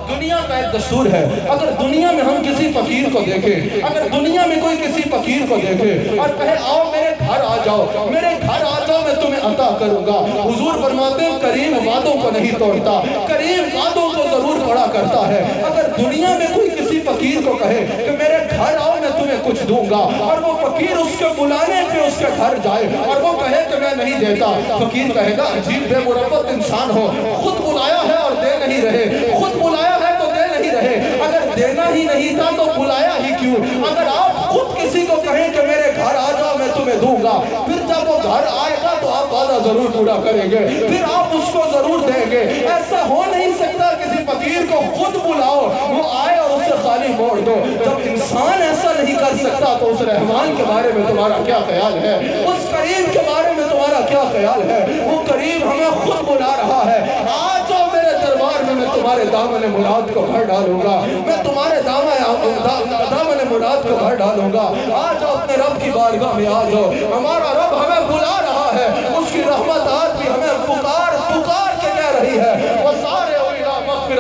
दुनिया का एक दस्तूर है, अगर दुनिया में हम किसी फकीर को देखें, अगर दुनिया में कोई किसी फकीर को देखे और कहे आओ मेरे घर आ जाओ, मेरे घर आ जाओ मैं तुम्हें अता करूंगा, हुजूर फरमाते हैं करीम वादों को नहीं तोड़ता, करीम वादों को जरूर पड़ा करता है। अगर दुनिया में कोई किसी फकीर को कहे कि मेरे घर आओ मैं तुम्हें कुछ दूंगा, और वो फकीर उसके बुलाने पे उसके घर जाए और वो कहे कि मैं नहीं देता, फकीर कहेगा अजीब बेमुरव्वत इंसान हो, खुद बुलाया है और दे नहीं रहे, खुद बुलाया है तो दे नहीं रहे, अगर देना ही नहीं था तो बुलाया ही क्यों? अगर आप खुद किसी को कहें कि मेरे घर आ जाओ मैं तुम्हें दूंगा, फिर जब वो घर आएगा तो आप वादा जरूर पूरा करेंगे, फिर आप उसको जरूर देंगे। ऐसा हो नहीं सकता किसी फकीर को खुद बुलाओ, वो आए और उससे खाली मोड़ दो। जब इंसान ऐसा नहीं कर सकता तो उस रहमान के बारे में तुम्हारा क्या ख्याल है? उस करीम के बारे में तुम्हारा क्या ख्याल है? वो करीम हमें खुद बुला रहा है, आ जाओ मेरे दरबार में, मैं तुम्हारे दामन मुराद को भर डालूंगा, मैं तुम्हारे दामन मुराद को भर डालूंगा। आ जाओ अपने रब की बारगाह में आ जाओ। हमारा रब हमें बुला रहा है, उसकी रहमत आज भी हमें पुकार पुकार के कह रही है, वो सारे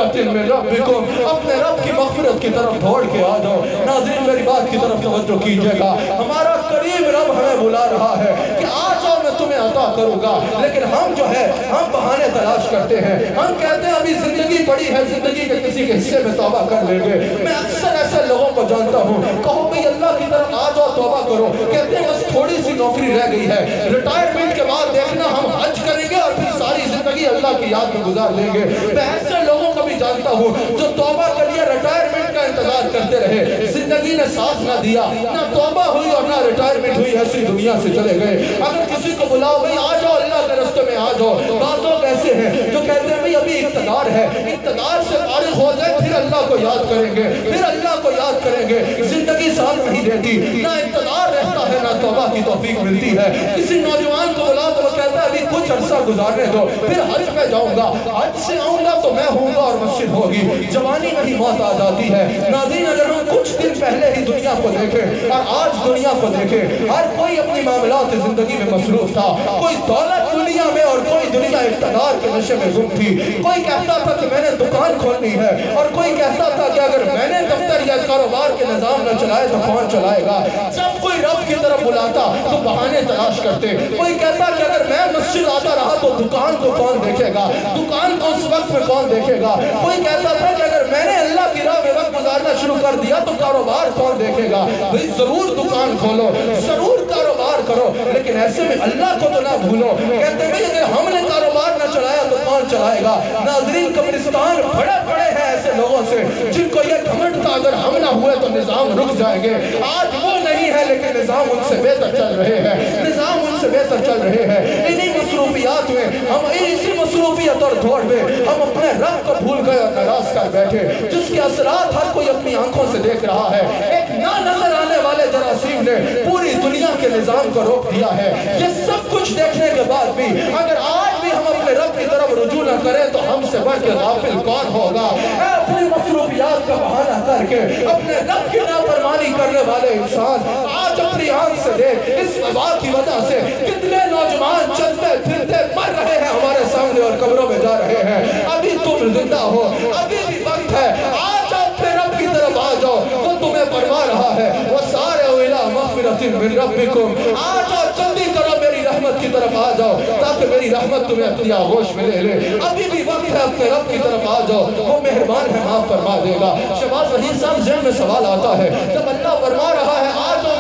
में रब्बिकुम, अपने रब की मग़फ़िरत की तरफ दौड़ के आ जाओ। नाज़रीन मेरी बात की तरफ तवज्जो कीजिएगा, हमारा करीम रब हमें बुला रहा है कि आ जाओ मैं तुम्हें अता करूंगा। लेकिन हम जो है हम बहाने तलाश करते हैं, हम कहते हैं अभी जिंदगी पड़ी है, जिंदगी के किसी के हिस्से में तौबा कर लेंगे। मैं अक्सर ऐसे लोगों को जानता हूँ, कहो भाई अल्लाह की तरफ आ जाओ तौबा करो, कहते हैं बस थोड़ी सी नौकरी रह गई है, रिटायरमेंट के बाद देखना हम हज करेंगे और फिर सारी जिंदगी अल्लाह की याद में गुजार लेंगे। मैं ऐसे लोगों को भी जानता हूँ जो तौबा कर लिया, रिटायरमेंट का इंतजार करते रहे, जिंदगी ने साथ ना दिया, ना तौबा हुई और ना रिटायरमेंट हुई, ऐसी दुनिया से चले गए। अगर किसी को बुलाओ भाई आ जाओ अल्लाह के रास्ते में आ जाओ, बात लोग ऐसे हैं जो कहते हैं भाई अभी इक़्तिदार है, इक़्तिदार से फारिग हो जाए फिर अल्लाह को याद करेंगे, फिर अल्लाह को याद करेंगे। जिंदगी साथ नहीं देती, ना इक़्तिदार रहता है ना तौबा की तौफीक मिलती है। किसी नौजवान को बुलाओ तो वो कहता है अभी कुछ अरसा गुजारने दो, फिर हज में जाऊंगा, हज से आऊंगा तो मैं होऊंगा और मस्जिद होगी। जवानी में ही मौत आ जाती है। नाज़रीन अगर हम कुछ दिन पहले ही दुनिया को देखें और आज दुनिया को देखें, हर कोई अपनी मामलात जिंदगी में मसरूफ था, कोई दौलत दुनिया में और कोई दुनिया इक़्तिदार के नशे में गुम थी। कोई कहता था कि मैंने दुकान खोलनी है और कोई कहता था कि अगर मैंने दफ्तर या कारोबार के निजाम न चलाए तो कौन चलाएगा। जब कोई रब की तरफ बुलाता तो बहाने तलाश करते। कोई कहता कि अगर मैं मस्जिद आता रहा तो दुकान को कौन देखेगा, दुकान को उस वक्त में कौन देखेगा। कोई कहता था कि अगर मैंने अल्लाह की राह में वक्त गुजारना शुरू कर दिया तो कारोबार कौन देखेगा। भाई जरूर दुकान खोलो, जरूर कारोबार करो, लेकिन ऐसे में अल्लाह को तो ना भूलो। कहते हैं अगर हमने कारोबार ना चलाया तो कौन चलाएगा। नाज़रीन कब्रिस्तान बड़े बड़े हैं ऐसे लोगों से जिनको ये घमंड था अगर हम ना हुए तो निजाम रुक जाएंगे। आज वो नहीं है लेकिन निजाम उनसे बेहतर चल रहे हैं, निजाम उनसे बेहतर चल रहे हैं। इन्हीं मसरूफियात में हम इसी मसरूफियत और दौड़ में हम अपने रब को भूल गए और नाराज कर बैठे, जिसके असरात हर कोई अपनी आंखों से देख रहा है। एक ना नजर आने वाले जरासीम ने पूरी दुनिया के निजाम को रोक दिया है। ये सब कुछ देखने के बाद भी अगर आज भी हम अपने रब की तरफ रुजू न करें तो हमसे बढ़ के गाफिल कौन होगा। अपनी मसरूफियात का बहाना करके अपने रब की नाफरमानी करने वाले इंसान आज अपनी आंख से देख, इस वबा की वजह से कितने नौजवान चलते फिरते मर रहे हैं हमारे सामने और कब्रों में जा रहे हैं। अभी तुम जिंदा हो, अभी भी वक्त है, आ जाओ अपने रब की तरफ आ जाओ, वो तुम्हें फरमा रहा है वो सारे इला मग़फ़िरतिन मिन रब्बिकुम, आ जाओ जल्दी करो मेरी रहमत की तरफ आ जाओ ताकि मेरी रहमत तुम्हें अपनी आगोश में ले ले। अभी भी वक्त है, अपने रब की तरफ आ जाओ, वो मेहरबान है, माफ फरमा देगा। शहबाज वहीद साहब ज़हन में सवाल आता है, जब अल्लाह फरमा रहा है आ जाओ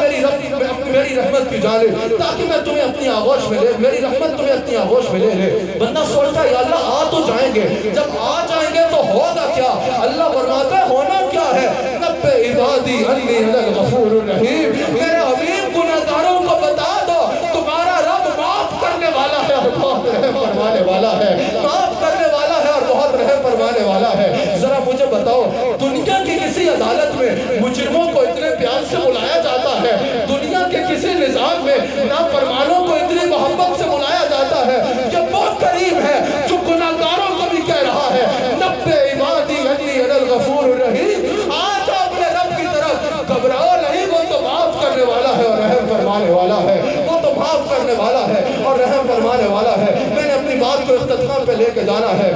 मेरी रहमत की जानिब ताकि मैं तुम्हें अपनी आगोश में ले, मेरी रहमत तुम्हें अपनी आगोश में ले ले, बंदा सोचता है या अल्लाह आ तो जाएंगे, जब आ जाएंगे तो होगा क्या। अल्लाह फरमाता है होना क्या है, नब्बे इबादी अन्नी अनल गफूरुर रहीम, मेरे हबीब गुनाहगारों को बता दो तुम्हारा रब माफ करने वाला है और बहुत रहम फरमाने वाला है, माफ करने वाला है और बहुत रहम फरमाने वाला है। जरा मुझे बताओ दुनिया की किसी अदालत में मुजरिमों को इतने प्यार से बुलाया जाता है, दुनिया के किसी निजाम में नाफरमानों को इतनी मोहब्बत से बुलाया जाता है, ये बहुत करीब है जो गुनाहगारों को भी कह रहा है नब्बे इबादी अन्नी अनल गफूरुर रहीम, आज अपने रब की तरफ घबराओ नहीं, वो तो माफ करने वाला है और रहम फरमाने वाला है, वो तो माफ करने वाला है और रहम फरमाने वाला है। मैंने अपनी बात को इख्तिताम पे लेके जाना है।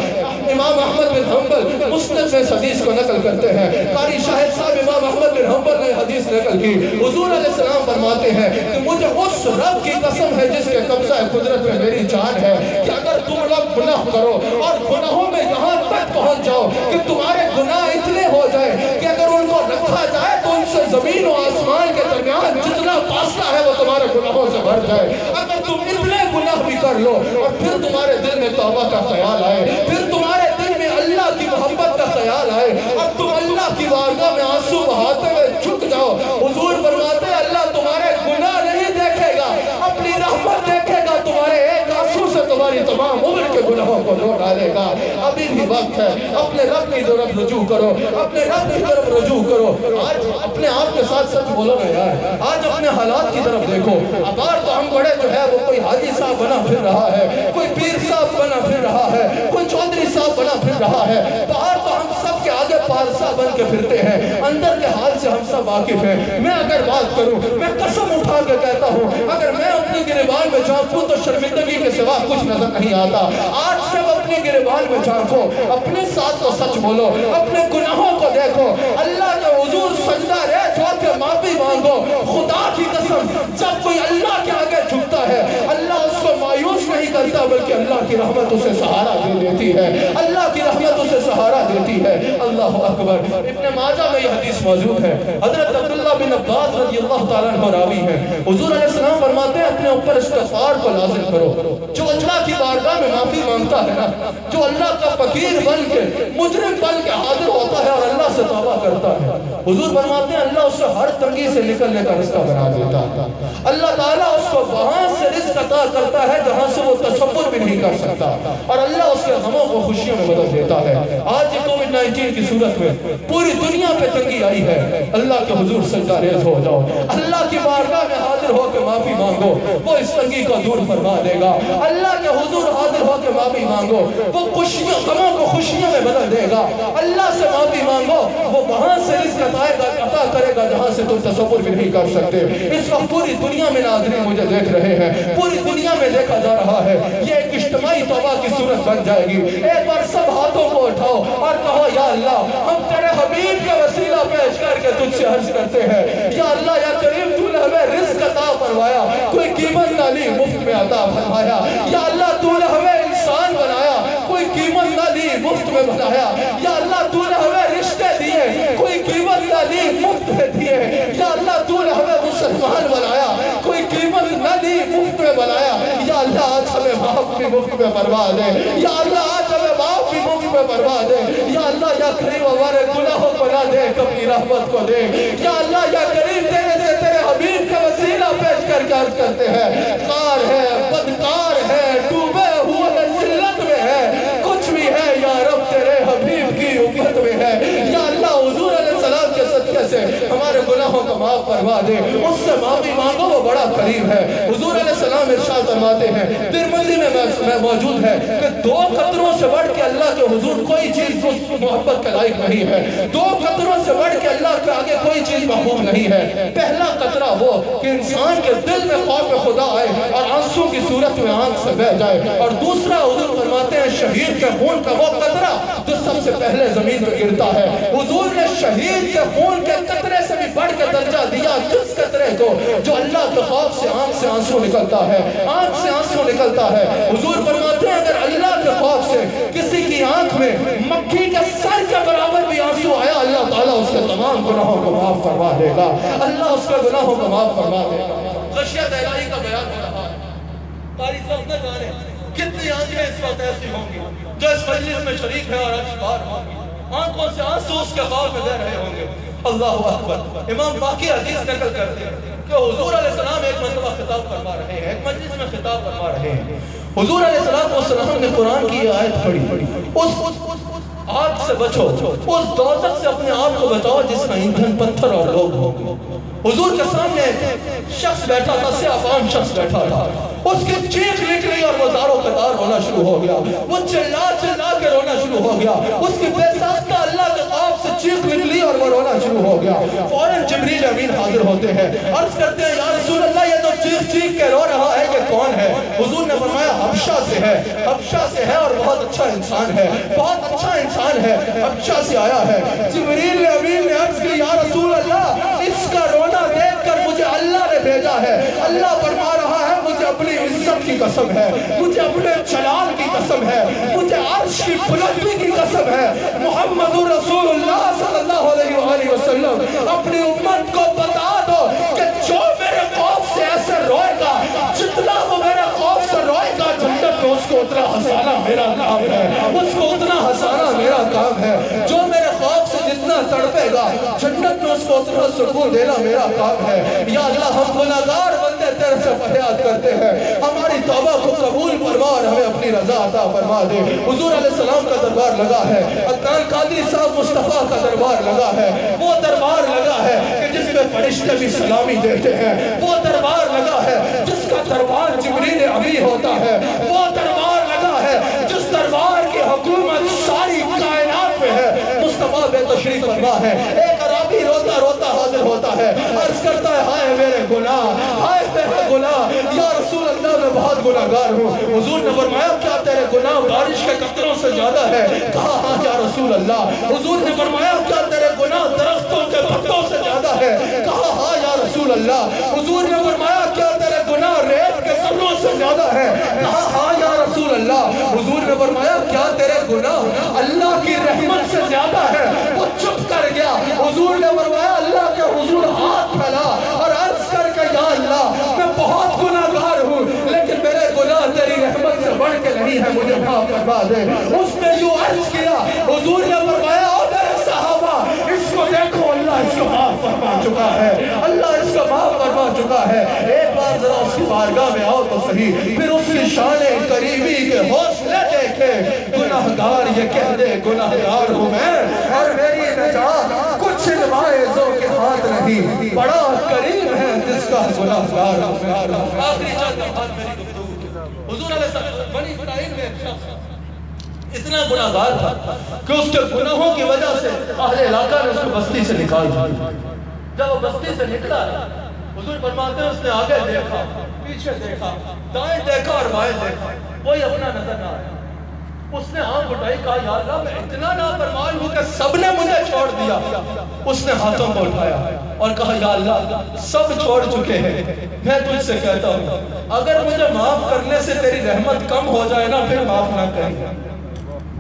इमाम अहमद बिन हंबल मुस्लिम में हदीस को नकल करते हैं, कारी शाहिद साहब इमाम अहमद बिन हंबल ने हदीस नकल की। हुजूर अलैहिस्सलाम फरमाते हैं कि मुझे उस रब की कसम है जिसके कब्जा कुदरत में मेरी जान है कि अगर तुम लोग गुनाह करो और गुनाहों में यहाँ तक पहुँच जाओ कि तुम्हारे गुनाह इतने हो जाए कि अगर उनको रखा जाए तो उनसे जमीन और आसमान के दरमियान जितना फासला है वो तुम्हारे गुनाहों से भर जाए। अगर तुम इतने गुनाह भी कर लो और फिर तुम्हारे दिल में तौबा का ख्याल आए, फिर तुम्हारे दिल में अल्लाह की मोहब्बत का ख्याल आए और तुम अल्लाह की बारगाह में आंसू बहाते हुए झुक जाओ। हुजूर फरमाते हैं अल्लाह तुम्हारे गुनाह नहीं देखेगा, अपनी रहमत देखेगा। तुम्हारे एक आंसू से तुम्हारी तमाम उम्र के गुनाहों को धो डालेगा। अभी भी वक्त है, अपने रब की तरफ रुजू करो, अपने रब की तरफ रुजू करो। आज अपने आप के साथ सच बोलो ना यार, आज अपने हालात की तरफ देखो। अबार तो हम बड़े जो है वो कोई हाजी साहब बना फिर रहा है, कोई पीर साहब बना फिर रहा है, कोई चौधरी साहब बना फिर रहा है। बाहर तो हम सब के आगे पारसा बन के फिरते हैं, अंदर के हाल से हम सब वाकिफ हैं। मैं अगर बात करूं, मैं कसम उठा के कहता हूं, अगर मैं अपनी गिरबान में झांकूं तो शर्मिंदगी के सिवा कुछ नजर नहीं आता। आज सब अपनी गिरबान में झांको, अपने साथ तो सच बोलो, अपने गुनाहों को देखो, अल्लाह के हुजूर सजदा रेज़ होकर माफी मांगो। खुदा की कसम, जब कोई अल्लाह के आगे झुकता है, अल्लाह उसको मायूस नहीं करता, बल्कि अल्लाह की रहमत उसे सहारा दे देती है, अल्लाह की रहमत उसे सहारा देती है। अल्लाह अकबर। इब्ने माजा में यह हदीस मौजूद है, हजरत अब्दुल्लाह बिन अब्बास रज़ियल्लाहु ताला अन्हु रावी हैं। हुजूर अलैहिस्सलाम फरमाते हैं अपने ऊपर इस्तिग़फ़ार को लाज़िम करो। जो अल्लाह की बारगाह में माफी मांगता है ना, जो अल्लाह का फकीर बन के, मुजरिम बन के हाजिर होता है और अल्लाह से तौबा करता है, हुजूर फरमाते हैं अल्लाह उससे हर तंगी से निकलने का रास्ता बना देता है। अल्लाह ताला उसको वहां से रिज़्क़ अता करता है जहां से वो तसव्वुर भी नहीं कर सकता, और अल्लाह उसके गमों को खुशियों में बदल देता है। आज कोविड-19 की सूरत में पूरी दुनिया पे तंगी आई है, अल्लाह के हुजूर सजदा रेज़ हो जाओ, अल्लाह की बारगाह में हाजिर होकर माफी मांगो, वो इस तंगी को दूर फरमा देगा। अल्लाह के हुजूर हाजिर होकर माफी मांगो, वो खुशियों गमों को खुशियों में बदल देगा। अल्लाह से माफी मांगो, वो वहां से रिज़्क़ अता करेगा जहां से तुम तसव्वुर भी नहीं कर सकते। इस वक्त पूरी दुनिया में नाज़रीन मुझे देख रहे हैं, पूरी दुनिया में देखा जा रहा है, ये एक इज्तिमाई तौबा की सूरत बन जाएगी। एक बार सब हाथों को उठाओ और कहो या अल्लाह, हम तेरे हबीब का वसीला पेश करके तुझसे अर्ज करते हैं, या अल्लाह या करीम तूने हमें रिज़्क़ अता फरमाया, कोई कीमत ना ली, मुफ्त में अता फरमाया। या अल्लाह तूने हमें इंसान बनाया, कोई कीमत ना ली, मुफ्त में बनाया। या अल्लाह तूने हमें रिश्ते दिए, कोई कीमत ना ली, मुफ्त में दिए। या अल्लाह तूने हमें मुसलमान बनाया, कोई कीमत ना ली, मुफ्त में बनाया। या अल्लाह आज हमें माफ भी मुफ्त में फरमा दे, या अल्लाह आज हमें माफ भी मुफ्त में फरमा दे। या अल्लाह या करीम हमारे गुनाहों को ना दे, अपनी रहमत को दे। या अल्लाह या करीम तेरे से तेरे हबीब का वसीला पेश करके अर्ज करते हैं, कार है, बदकार है, डूबे हुए जिल्लत में है, कुछ भी है या रब तेरे हबीब की उम्मत में है। या अल्लाह हुजूर अलैहिस्सलाम के सदक़े से हमारे गुनाहों को माफ फरमा दे, उससे माफी मांगो, वो बड़ा करीब है। हुजूर अलैहिस्सलाम इरशाद फरमाते हैं, तिरमिज़ी में मौजूद है कि 2 कतरों से बढ़ के अल्लाह के हुजूर कोई चीज मोहब्बत के लायक नहीं है। 2 कतरों से बढ़ के अल्लाह के आगे कोई चीज महबूब नहीं है। पहला कतरा वो कि इंसान के दिल में खौफ खुदा आए और आंसू की सूरत में आंख से बह जाए, और दूसरा हुजूर फरमाते हैं शहीद के खून का वो कतरा जो सबसे पहले जमीन पे गिरता है। हुजूर ने शहीद के खून के कतरे से भी बढ़ के दर्जा दिया जिस कतरे को जो अल्लाह के खौफ से आंख से आंसू निकलता है, आंख से आंसू निकलता है। हुजूर फरमाते हैं अगर अल्लाह के खौफ से किसी की आंख में मक्खी के सर के बराबर भी आंसू आया, अल्लाह ताला उसके तमाम गुनाहों को माफ फरमा देगा, अल्लाह उसके गुनाहों को माफ फरमा देगा। खशियत इलाही का बयान हो रहा है, तारीफ न जाने कितनी आंखें इस वक्त ऐसी होंगी जो इस मजलिस में शरीक है और अखबार होंगी, आंखों से आंसू उसके खौफ में दे रहे होंगे। अल्लाह अकबर। इमाम बाकी हदीस नकल करते हैं कि हुजूर अलैहिस्सलाम एक मरतबा खिताब फरमा रहे हैं, एक मजलिस में खिताब फरमा रहे हैं। हुजूर अलैहिस्सलाम ने कुरान की आयत पढ़ी, उस आग से बचो, उस दौलत से अपने आप को बचाओ जिसका ईंधन पत्थर और लोग होंगे। हुजूर के सामने शख्स बैठा था, सियाफाम शख्स बैठा था, उसकी चीख निकली और वो ज़ारो कतार रोना शुरू हो गया, वो चिल्ला चिल्ला के रोना शुरू हो गया, उसकी बेसाख्ता अल्लाह के खौफ से चीख निकली और वो रोना शुरू हो गया। फौरन जिब्रील अमीन हाजिर होते हैं, अर्ज करते हैं या रसूल अल्लाह ये तो चीख चीख के रो रहा है, ये कौन है? हुजूर ने फरमाया हबशा से है, हबशा से है और बहुत अच्छा इंसान है, बहुत अच्छा इंसान है, हबशा से आया है। जिब्रील अमीन ने अर्ज की या रसूल अल्लाह इसका रोना देखकर मुझे अल्लाह ने भेजा है, अल्लाह फरमा रहा है मुझे अपनी इज्जत की कसम है, मुझे अपने जलाल की कसम है, मुझे अर्श की बुलंदी की कसम है, मुहम्मदुर रसूलुल्लाह सल्लल्लाहु अलैहि वसल्लम अपनी उम्मत को बता दो कि जो मेरे खौफ से ऐसे रोएगा, जितना वो मेरे खौफ से रोएगा जन्नत में उसको उतना हंसाना मेरा काम है, उसको उतना हंसाना मेरा काम है। जो मेरे खौफ से जितना तड़पे दे गا। जन्नत में उसको उतना सुकून देना मेरा काम है। या अल्लाह हम गुनाहगार बंदे तेरे से फरियाद करते हैं, हमारी तौबा को कबूल फरमा और हमें अपनी रजा अता फरमा दे। हुजूर अलैहिस्सलाम का दरबार लगा है, अदनान कादरी साहब मुस्तफा का दरबार लगा है, वो दरबार लगा है कि जिसमें फरिश्ते भी सलामी देते हैं, वो दरबार लगा है जिसका दरबार जिब्रील अमी होता है, वो दरबार लगा है जिस दरबार की हुकूमत सारी कायनात पे है। मुस्तफा बेतशरीफ फरमा है, एक अराबी रोता रोता हाजिर होता है, अर्ज करता है हाय मेरे गुनाह, हाय मेरे गुनाह, या रसूल अल्लाह मैं बहुत गुनाहगार हूँ। हुजूर ने फरमाया क्या तेरे गुनाह बारिश के कतरों से ज्यादा है? कहा हाँ या रसूल अल्लाह। हुजूर ने फरमाया क्या तेरे गुनाह दरख्तों के पत्तों से ज्यादा है? कहा हाँ या रसूल अल्लाह। हुजूर ने फरमाया क्या तेरे गुनाह रेत के जर्रों से ज्यादा है? कहा हाँ या रसूल अल्लाह। हुजूर ने फरमाया क्या तेरे गुनाह अल्लाह की रहमत से ज्यादा है? वो चुप कर गया। हुजूर ने फरमाया अल्लाह के हुजूर हाथ फैला और अर्ज करके या अल्लाह मैं बहुत गुनाहगार हूँ, लेकिन मेरे गुनाह तेरी रहमत से बढ़ के नहीं है, मुझे माफ करवा दे। उसने यूं अर्ज किया, हुजूर ने फरमाया ओ मेरे सहाबा इसको देखो, अल्लाह इसको माफ फरमा चुका है, अल्लाह इसको माफ फरमा चुका है। एक बार जरा उसकी बारगाह में आओ तो सही, फिर उसकी शान करीबी के हौसले देखे। गुनाहगार ये कह दे गुनाहगार हूँ मैं और मेरी नजात कुछ नवाइजों के हाथ नहीं, बड़ा करीम है जिसका गुनाहगार हूँ मैं। आखिरी चंद बात मेरी गुफ्तगू, हुजूर अलैहि बनी इस्राइल में एक शख्स इतना गुनाहगार था कि उसके गुनाहों की वजह से अहले इलाका ने उसको बस्ती से निकाल दिया। जब वो बस्ती से निकला, हुजूर फरमाते हैं उसने आगे देखा, पीछे देखा, दाएं देखा और बाएं देखा, कोई अपना नजर ना आया। उसने आंख उठाई, कहा या अल्लाह मैं इतना नाफरमान हूं कि सबने मुझे छोड़ दिया। उसने हाथों को उठाया और कहा या अल्लाह सब छोड़ चुके हैं, मैं तुझसे कहता हूं अगर मुझे माफ करने से तेरी रहमत कम हो जाए ना, फिर माफ ना करें।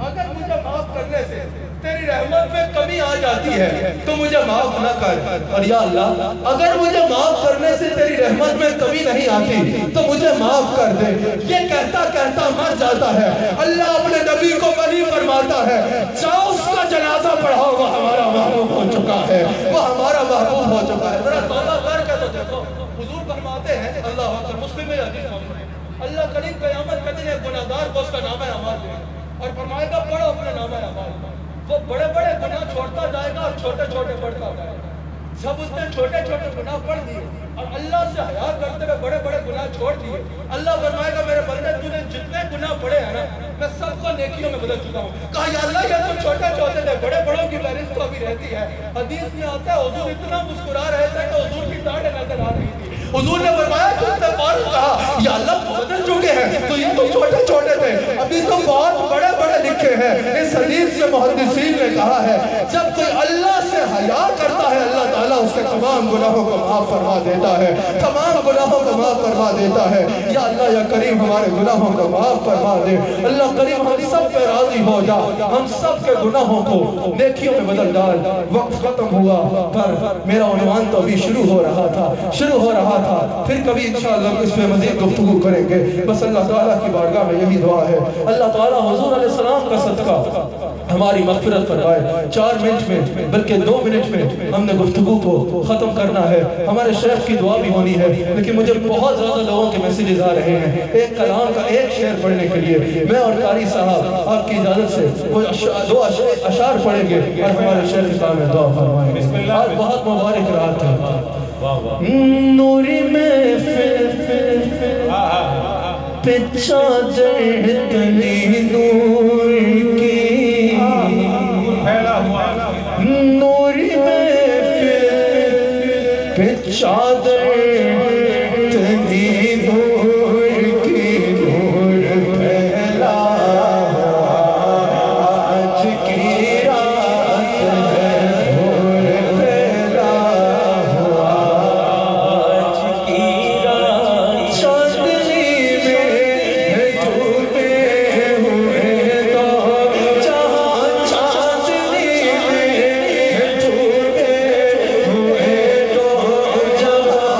अगर मुझे माफ करने से तेरी रहमत में कमी आ जाती है तो मुझे माफ ना कर। और या अल्लाह अगर मुझे माफ करने से तेरी रहमत में कमी नहीं आती तो मुझे माफ कर दे। ये कहता कहता मर जाता है। अल्लाह अपने नबी को वली फरमाता है, जाओ उसका जनाजा पढ़ाओ, वो हमारा महबूब हो चुका है, वो हमारा महबूब हो चुका है। जरा तौबा करके तो देखो। हुजूर फरमाते हैं, अल्लाह अकबर, मुस्लिम में हदीस मौजूद है, अल्लाह करीम क़यामत के दिन एक गुनाहगार को उसका नामा अमाल देगा और फरमाएगा पढ़ो अपने नामा अमाल। वो बड़े बड़े गुनाह छोड़ता जाएगा और छोटे छोटे बढ़ता जाएगा। जब उसने छोटे छोटे गुनाह पढ़ दिए और अल्लाह से हया करते हुए बड़े बड़े गुनाह छोड़ दिए, अल्लाह फरमाएगा मेरे बंदे तूने जितने गुनाह पढ़े हैं ना, मैं सबको नेकियों में बदल चुका हूँ। कहा या अल्लाह ये तो छोटे छोटे थे, बड़े बड़ों की फहरिस्त तो अभी रहती है। हदीस में आता है हुजूर इतना मुस्कुरा रहे थे कि हुजूर की दाढ़ें नजर आ रही थी। हुजूर ने फरमाया कि उसने फौरन कहा या अल्लाह बदल चुके हैं, तो ये तो छोटे छोटे थे, अभी तो बहुत बड़े बड़े लिखे हैं। इस हदीस में मुहद्दिसीन ने कहा है जब कोई अल्लाह से हया करता है अल्लाह ताला उसके तमाम गुनाहों को माफ फरमा देता है, तमाम गुनाहों को माफ फरमा देता है। या अल्लाह या करीम हमारे गुनाहों को माफ फरमा दे। अल्लाह करीम हम सब पे राजी हो जा, हम सब के गुनाहों को नेकियों में बदल डाल। वक्त खत्म हुआ पर मेरा उन्वान तो अभी शुरू हो रहा था, फिर कभी इंशाअल्लाह इस पे मज़ीद गुफ्तगू करेंगे। बस अल्लाह ताला की बारगाह में यही दुआ है, अल्लाह ताला हुजूर अलैहिस्सलाम का सदका हमारी मग़फ़िरत फरमाए। 4 मिनट में बल्कि 2 मिनट में हमने गुफ्तगू को ख़त्म करना है। हमारे शेख की दुआ भी होनी है, लेकिन मुझे बहुत ज़्यादा लोगों के मैसेजेस आ रहे हैं एक कलाम का एक शेर पढ़ने के लिए। मैं और कारी साहब आपकी इजाज़त से वो 2 अशार पढ़ेंगे और हमारे शेख में दुआ फरमाएंगे। आज बहुत मुबारक रात है। नूरी में पे चादर तली नूर की, नूरी में पे चादर तली नूर की, नूर फैला आज की रात है, नूर फैला जहाँ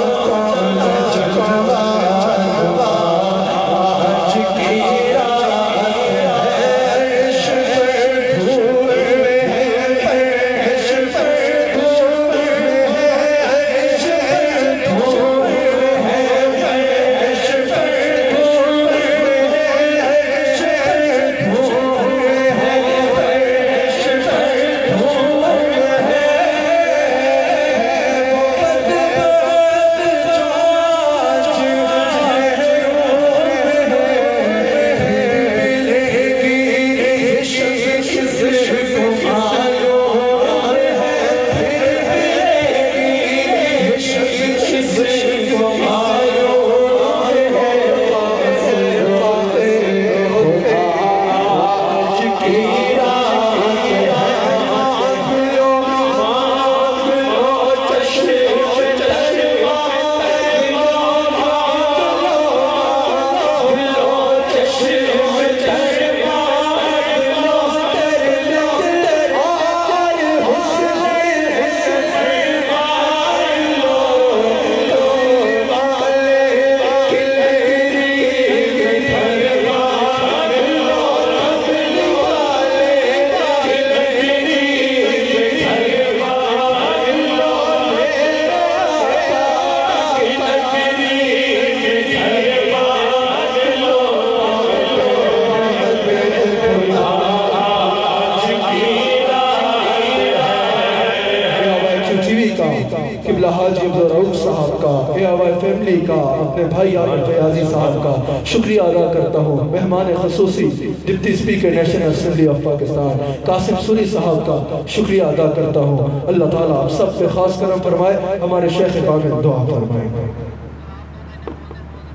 AIY فیملی کا، اپنے بھائی عامر فیاضی صاحب کا شکریہ ادا کرتا ہوں، مہمان خصوصی deputy speaker national assembly of Pakistan Qasim sorry صاحب کا شکریہ ادا کرتا ہوں۔ اللہ تعالیٰ آپ سب پہ خاص کرم فرمائے، ہمارے شیخ کامل دعا فرمائے۔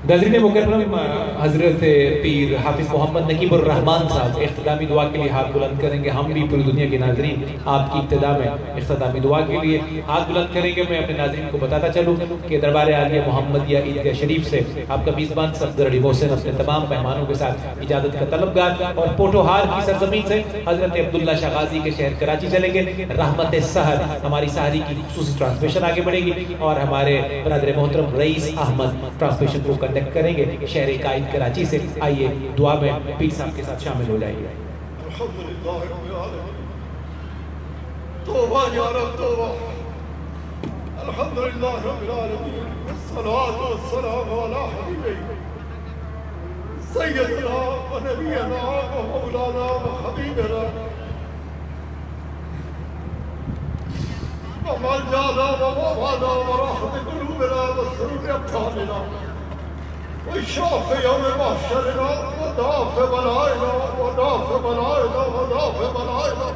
ناظرین مکرم، حضرت پیر حافظ محمد نقیب الرحمان صاحب اختتامی دعا کے لیے ہاتھ بلند کریں گے۔ ہم بھی پوری دنیا کے ناظرین آپ کی ابتدا میں اختتامی دعا کے لیے ہاتھ بلند کریں گے۔ میں اپنے ناظرین کو بتاتا چلوں کہ دربار عالیہ محمدیہ عیدگاہ شریف سے آپ کا میزبان صفدر علی محسن اپنے تمام مہمانوں کے ساتھ اجازت کا طلبگار، اور پوٹوہار کی سرزمین سے حضرت عبداللہ شاہ غازی کے شہر کراچی چلیں گے۔ رحمت سحر ہماری سحری کی خصوصی ٹرانسمیشن آگے بڑھے گی، اور ہمارے برادر محترم رئیس احمد ٹرانسمیشن کو کنڈکٹ کریں گے شہر قائد کراچی سے۔ آئیے دعا میں پیر صاحب کے ساتھ شامل ہو جائیے۔ الحمدللہ رب العالمین، توبہ یا رب توبہ، الحمدللہ رب العالمین، والصلاة والسلام علی حبیبہ سیدنا و نبینا و مولانا و حبیبنا و ملجانا و موانا و راحت قلوبنا و سرور ابطالنا وشاف يوم محشرنا ودافع بلائنا ودافع بلائنا ودافع بلائنا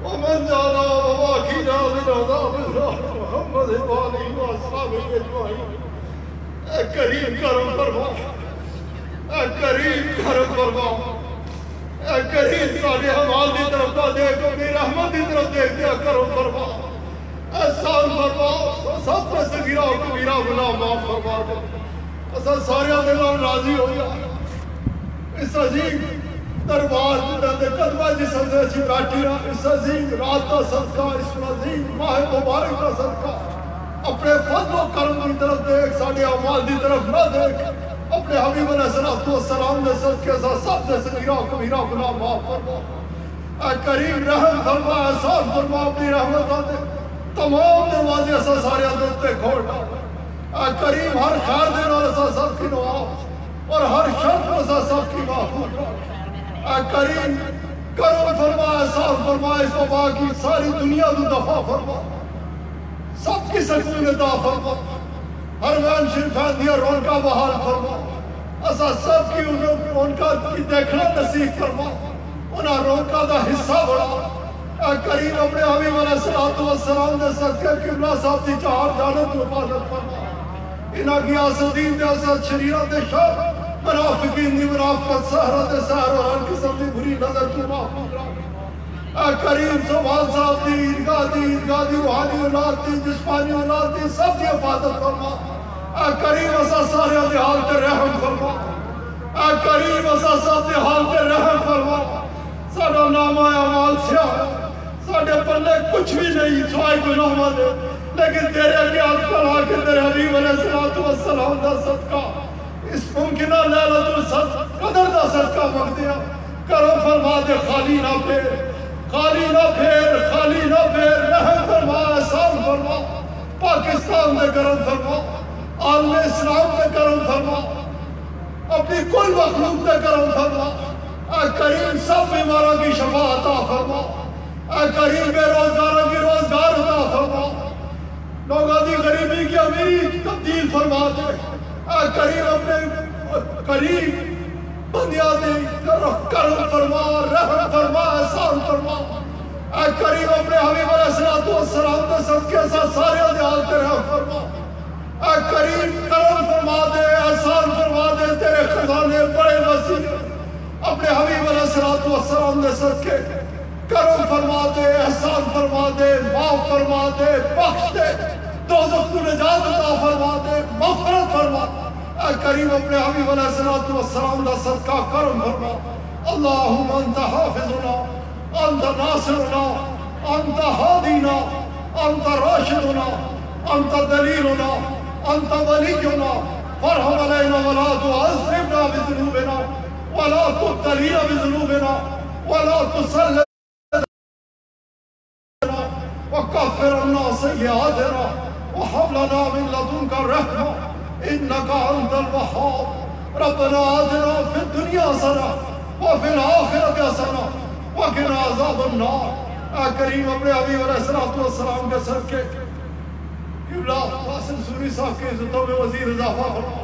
ومن جانا وواكينا من عذاب الله محمد وآله وأصحابه أجمعين۔ اے کریم کرم فرما، اے کریم کرم فرما، اے کریم سارے اعمال کی طرف نہ دیکھ، اپنی رحمت کی طرف دیکھ دیا کرم فرما، احسان فرما، سب سے صغیرہ و کبیرہ گناہ معاف فرما دے۔ اسا سارے دلوں راضی ہو جا اس عظیم دربار دے قدمہ جس اندر اسی بیٹھی رہا، اس عظیم رات کا صدقہ، اس عظیم ماہ مبارک کا صدقہ اپنے فضل و کرم کی طرف دیکھ، سارے اعمال کی طرف نہ دیکھ، اپنے حبیب علیہ السلام نے صدقے سے سب سے صغیرہ و کبیرہ گناہ معاف فرما۔ اے کریم رحم فرما، احسان فرما، اپنی رحمت دے تمام دروازے اسا سارے اندر تے کھولنا۔ اے کریم ہر خیر دے نال اسا سب کی نواز اور ہر شر کو اسا سب کی محفوظ رکھ۔ اے کریم کرم فرما، احسان فرما، اس وبا کی ساری دنیا کو دفع فرما، سب کی سکون عطا فرما، حرمین شریفین دیا رونقاں بحال فرما، اسا سب کی رونقاں کی دیکھنا نصیب فرما، انہاں رونقاں دا حصہ بڑھا۔ اے کریم اپنے حبیب علیہ السلام نے صدقے قبلہ صاحب دی چار جانب کو حفاظت فرما، انہاں کی آسدین دے اسد شریرہ دے شر، منافقین دی منافقت، سحرہ دے سحر اور ہر قسم دی بری نظر کو محفوظ رکھ۔ اے کریم سبحان صاحب دی عیدگاہ دی روحانی اولاد دی جسمانی اولاد دی سب دی حفاظت فرما۔ اے کریم اسا سارے دے حال تے رحم فرما، اے کریم اسا سب دے حال تے رحم فرما۔ ساڈا نامہ اعمال سیاہ ہے، ساڈے پلے کچھ بھی نہیں سوائے گناہاں دے، لیکن تیرے اگے ہاتھ پھیلا کے تیرے حبیب علیہ السلام دا صدقہ، اس ممکنہ لیلۃ القدر دا صدقہ مانگتے ہیں۔ کرم فرما دے، خالی نہ پھیر، خالی نہ پھیر، خالی نہ پھیر، رحم فرما، احسان فرما، پاکستان دے کرم فرما، عالم اسلام دے کرم فرما، اپنی کل مخلوق دے کرم فرما۔ اے کریم سب بیماروں کی شفا عطا فرما، اے کریم بے روزگاروں کی روزگار عطا فرما، لوگوں کی غریبی کی امیر تبدیل فرما دے۔ اے کریم اپنے قریب بندیاں دی طرف کرم فرما، رحم فرما، احسان فرما۔ اے کریم اپنے حبیب علیہ السلام کے صدقے سے سارے دے حال تے رحم فرما۔ اے کریم کرم فرما دے، احسان فرما دے، تیرے خزانے بڑے وسیع، اپنے حبیب علیہ السلام نے صدقے کرم فرما دے، احسان فرما دے، معاف فرما دے، بخش دے، دوزخ کو نجات عطا فرما دے، مغفرت فرما۔ اے کریم اپنے حبیب علیہ السلام کا صدقہ کرم فرما۔ اللہم انت حافظنا، انت ناصرنا، انت ہادینا، انت راشدنا، انت دلیلنا، انت ولینا، فرحم علینا ولا تعذبنا بذنوبنا ولا تبتلینا بذنوبنا ولا تسلط وكفر عنا سيئاتنا وهب لنا من لدنك رحمة إنك أنت الوهاب ربنا آتنا في الدنيا حسنة وفي الآخرة حسنة وقنا عذاب النار۔ اے کریم اپنے حبیب علیہ السلام کے صدقے قبلہ قاسم سوری صاحب کی عزتوں میں وزیر اضافہ فرما،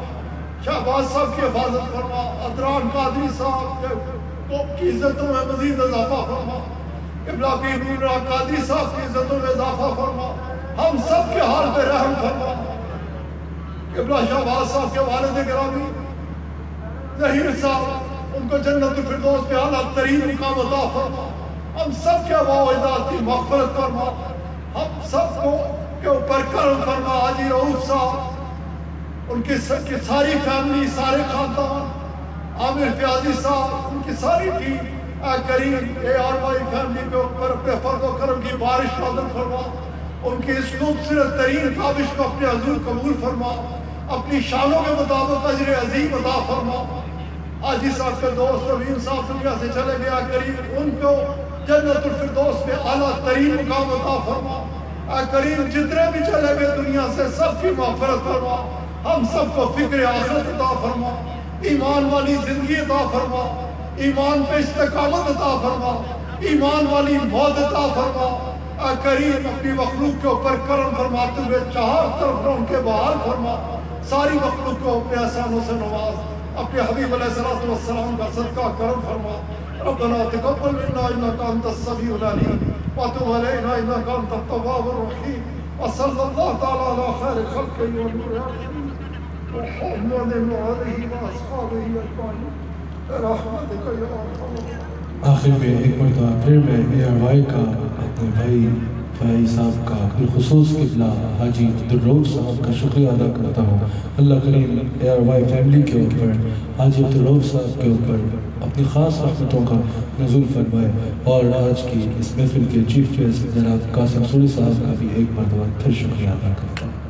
شہباز صاحب کی حفاظت فرما، ادران قادری صاحب کی عزتوں میں مزید اضافہ فرما، قبلہ پیر نور قادری صاحب کی عزتوں میں اضافہ فرما، ہم سب کے حال پہ رحم فرما، قبلہ شہباز صاحب کے والد گرامی ظہیر صاحب ان کو جنت الفردوس پہ اعلیٰ ترین مقام عطا فرما، ہم سب کے آباء و اجداد کی مغفرت فرما، ہم سب کو کے اوپر کرم فرما، حاجی رؤوف صاحب ان کی ساری فیملی، سارے خاندان، عامر فیاضی صاحب ان کی ساری ٹیم، اے کریم اے آر وائی فیملی کے اوپر اپنے فضل و کرم کی بارش نازل فرما، ان کی اس خوبصورت ترین کاوش کو اپنے حضور قبول فرما، اپنی شانوں کے مطابق اجر عظیم عطا فرما۔ حاجی صاحب کے دوست روین صاحب دنیا سے چلے گیا، کریم ان کو جنت الفردوس میں اعلیٰ ترین مقام عطا فرما، اے کریم جتنے بھی چلے گئے دنیا سے سب کی مغفرت فرما، ہم سب کو فکر آخرت عطا فرما، ایمان والی زندگی عطا فرما، ایمان پہ استقامت عطا فرما، ایمان والی موت عطا فرما، اے کریم اپنی مخلوق کے اوپر کرم فرماتے ہوئے چار طرف ان کے بحال فرما، ساری مخلوق کو اپنے احسانوں سے نواز، اپنے حبیب علیہ السلام کا صدقہ کرم فرما۔ ربنا تقبل منا انك انت السميع العليم وتب علينا انك انت التواب الرحيم وصلى الله تعالى على خير خلقه ونور محمد وآله واصحابه اجمعين برحمتك يا ارحم الراحمين۔ آخر میں ایک مرتبہ پھر میں اے آر وائی کا اپنے بھائی صاحب کا بالخصوص قبلہ حاجی عبدالرؤوف صاحب کا شکریہ ادا کرتا ہوں۔ اللہ کریم اے آر وائی فیملی کے اوپر، حاجی عبدالرؤوف صاحب کے اوپر اپنی خاص رحمتوں کا نزول فرمائے، اور آج کی اس محفل کے چیف گیسٹ جناب قاسم سوری صاحب کا بھی ایک مرتبہ پھر شکریہ ادا کرتا ہوں۔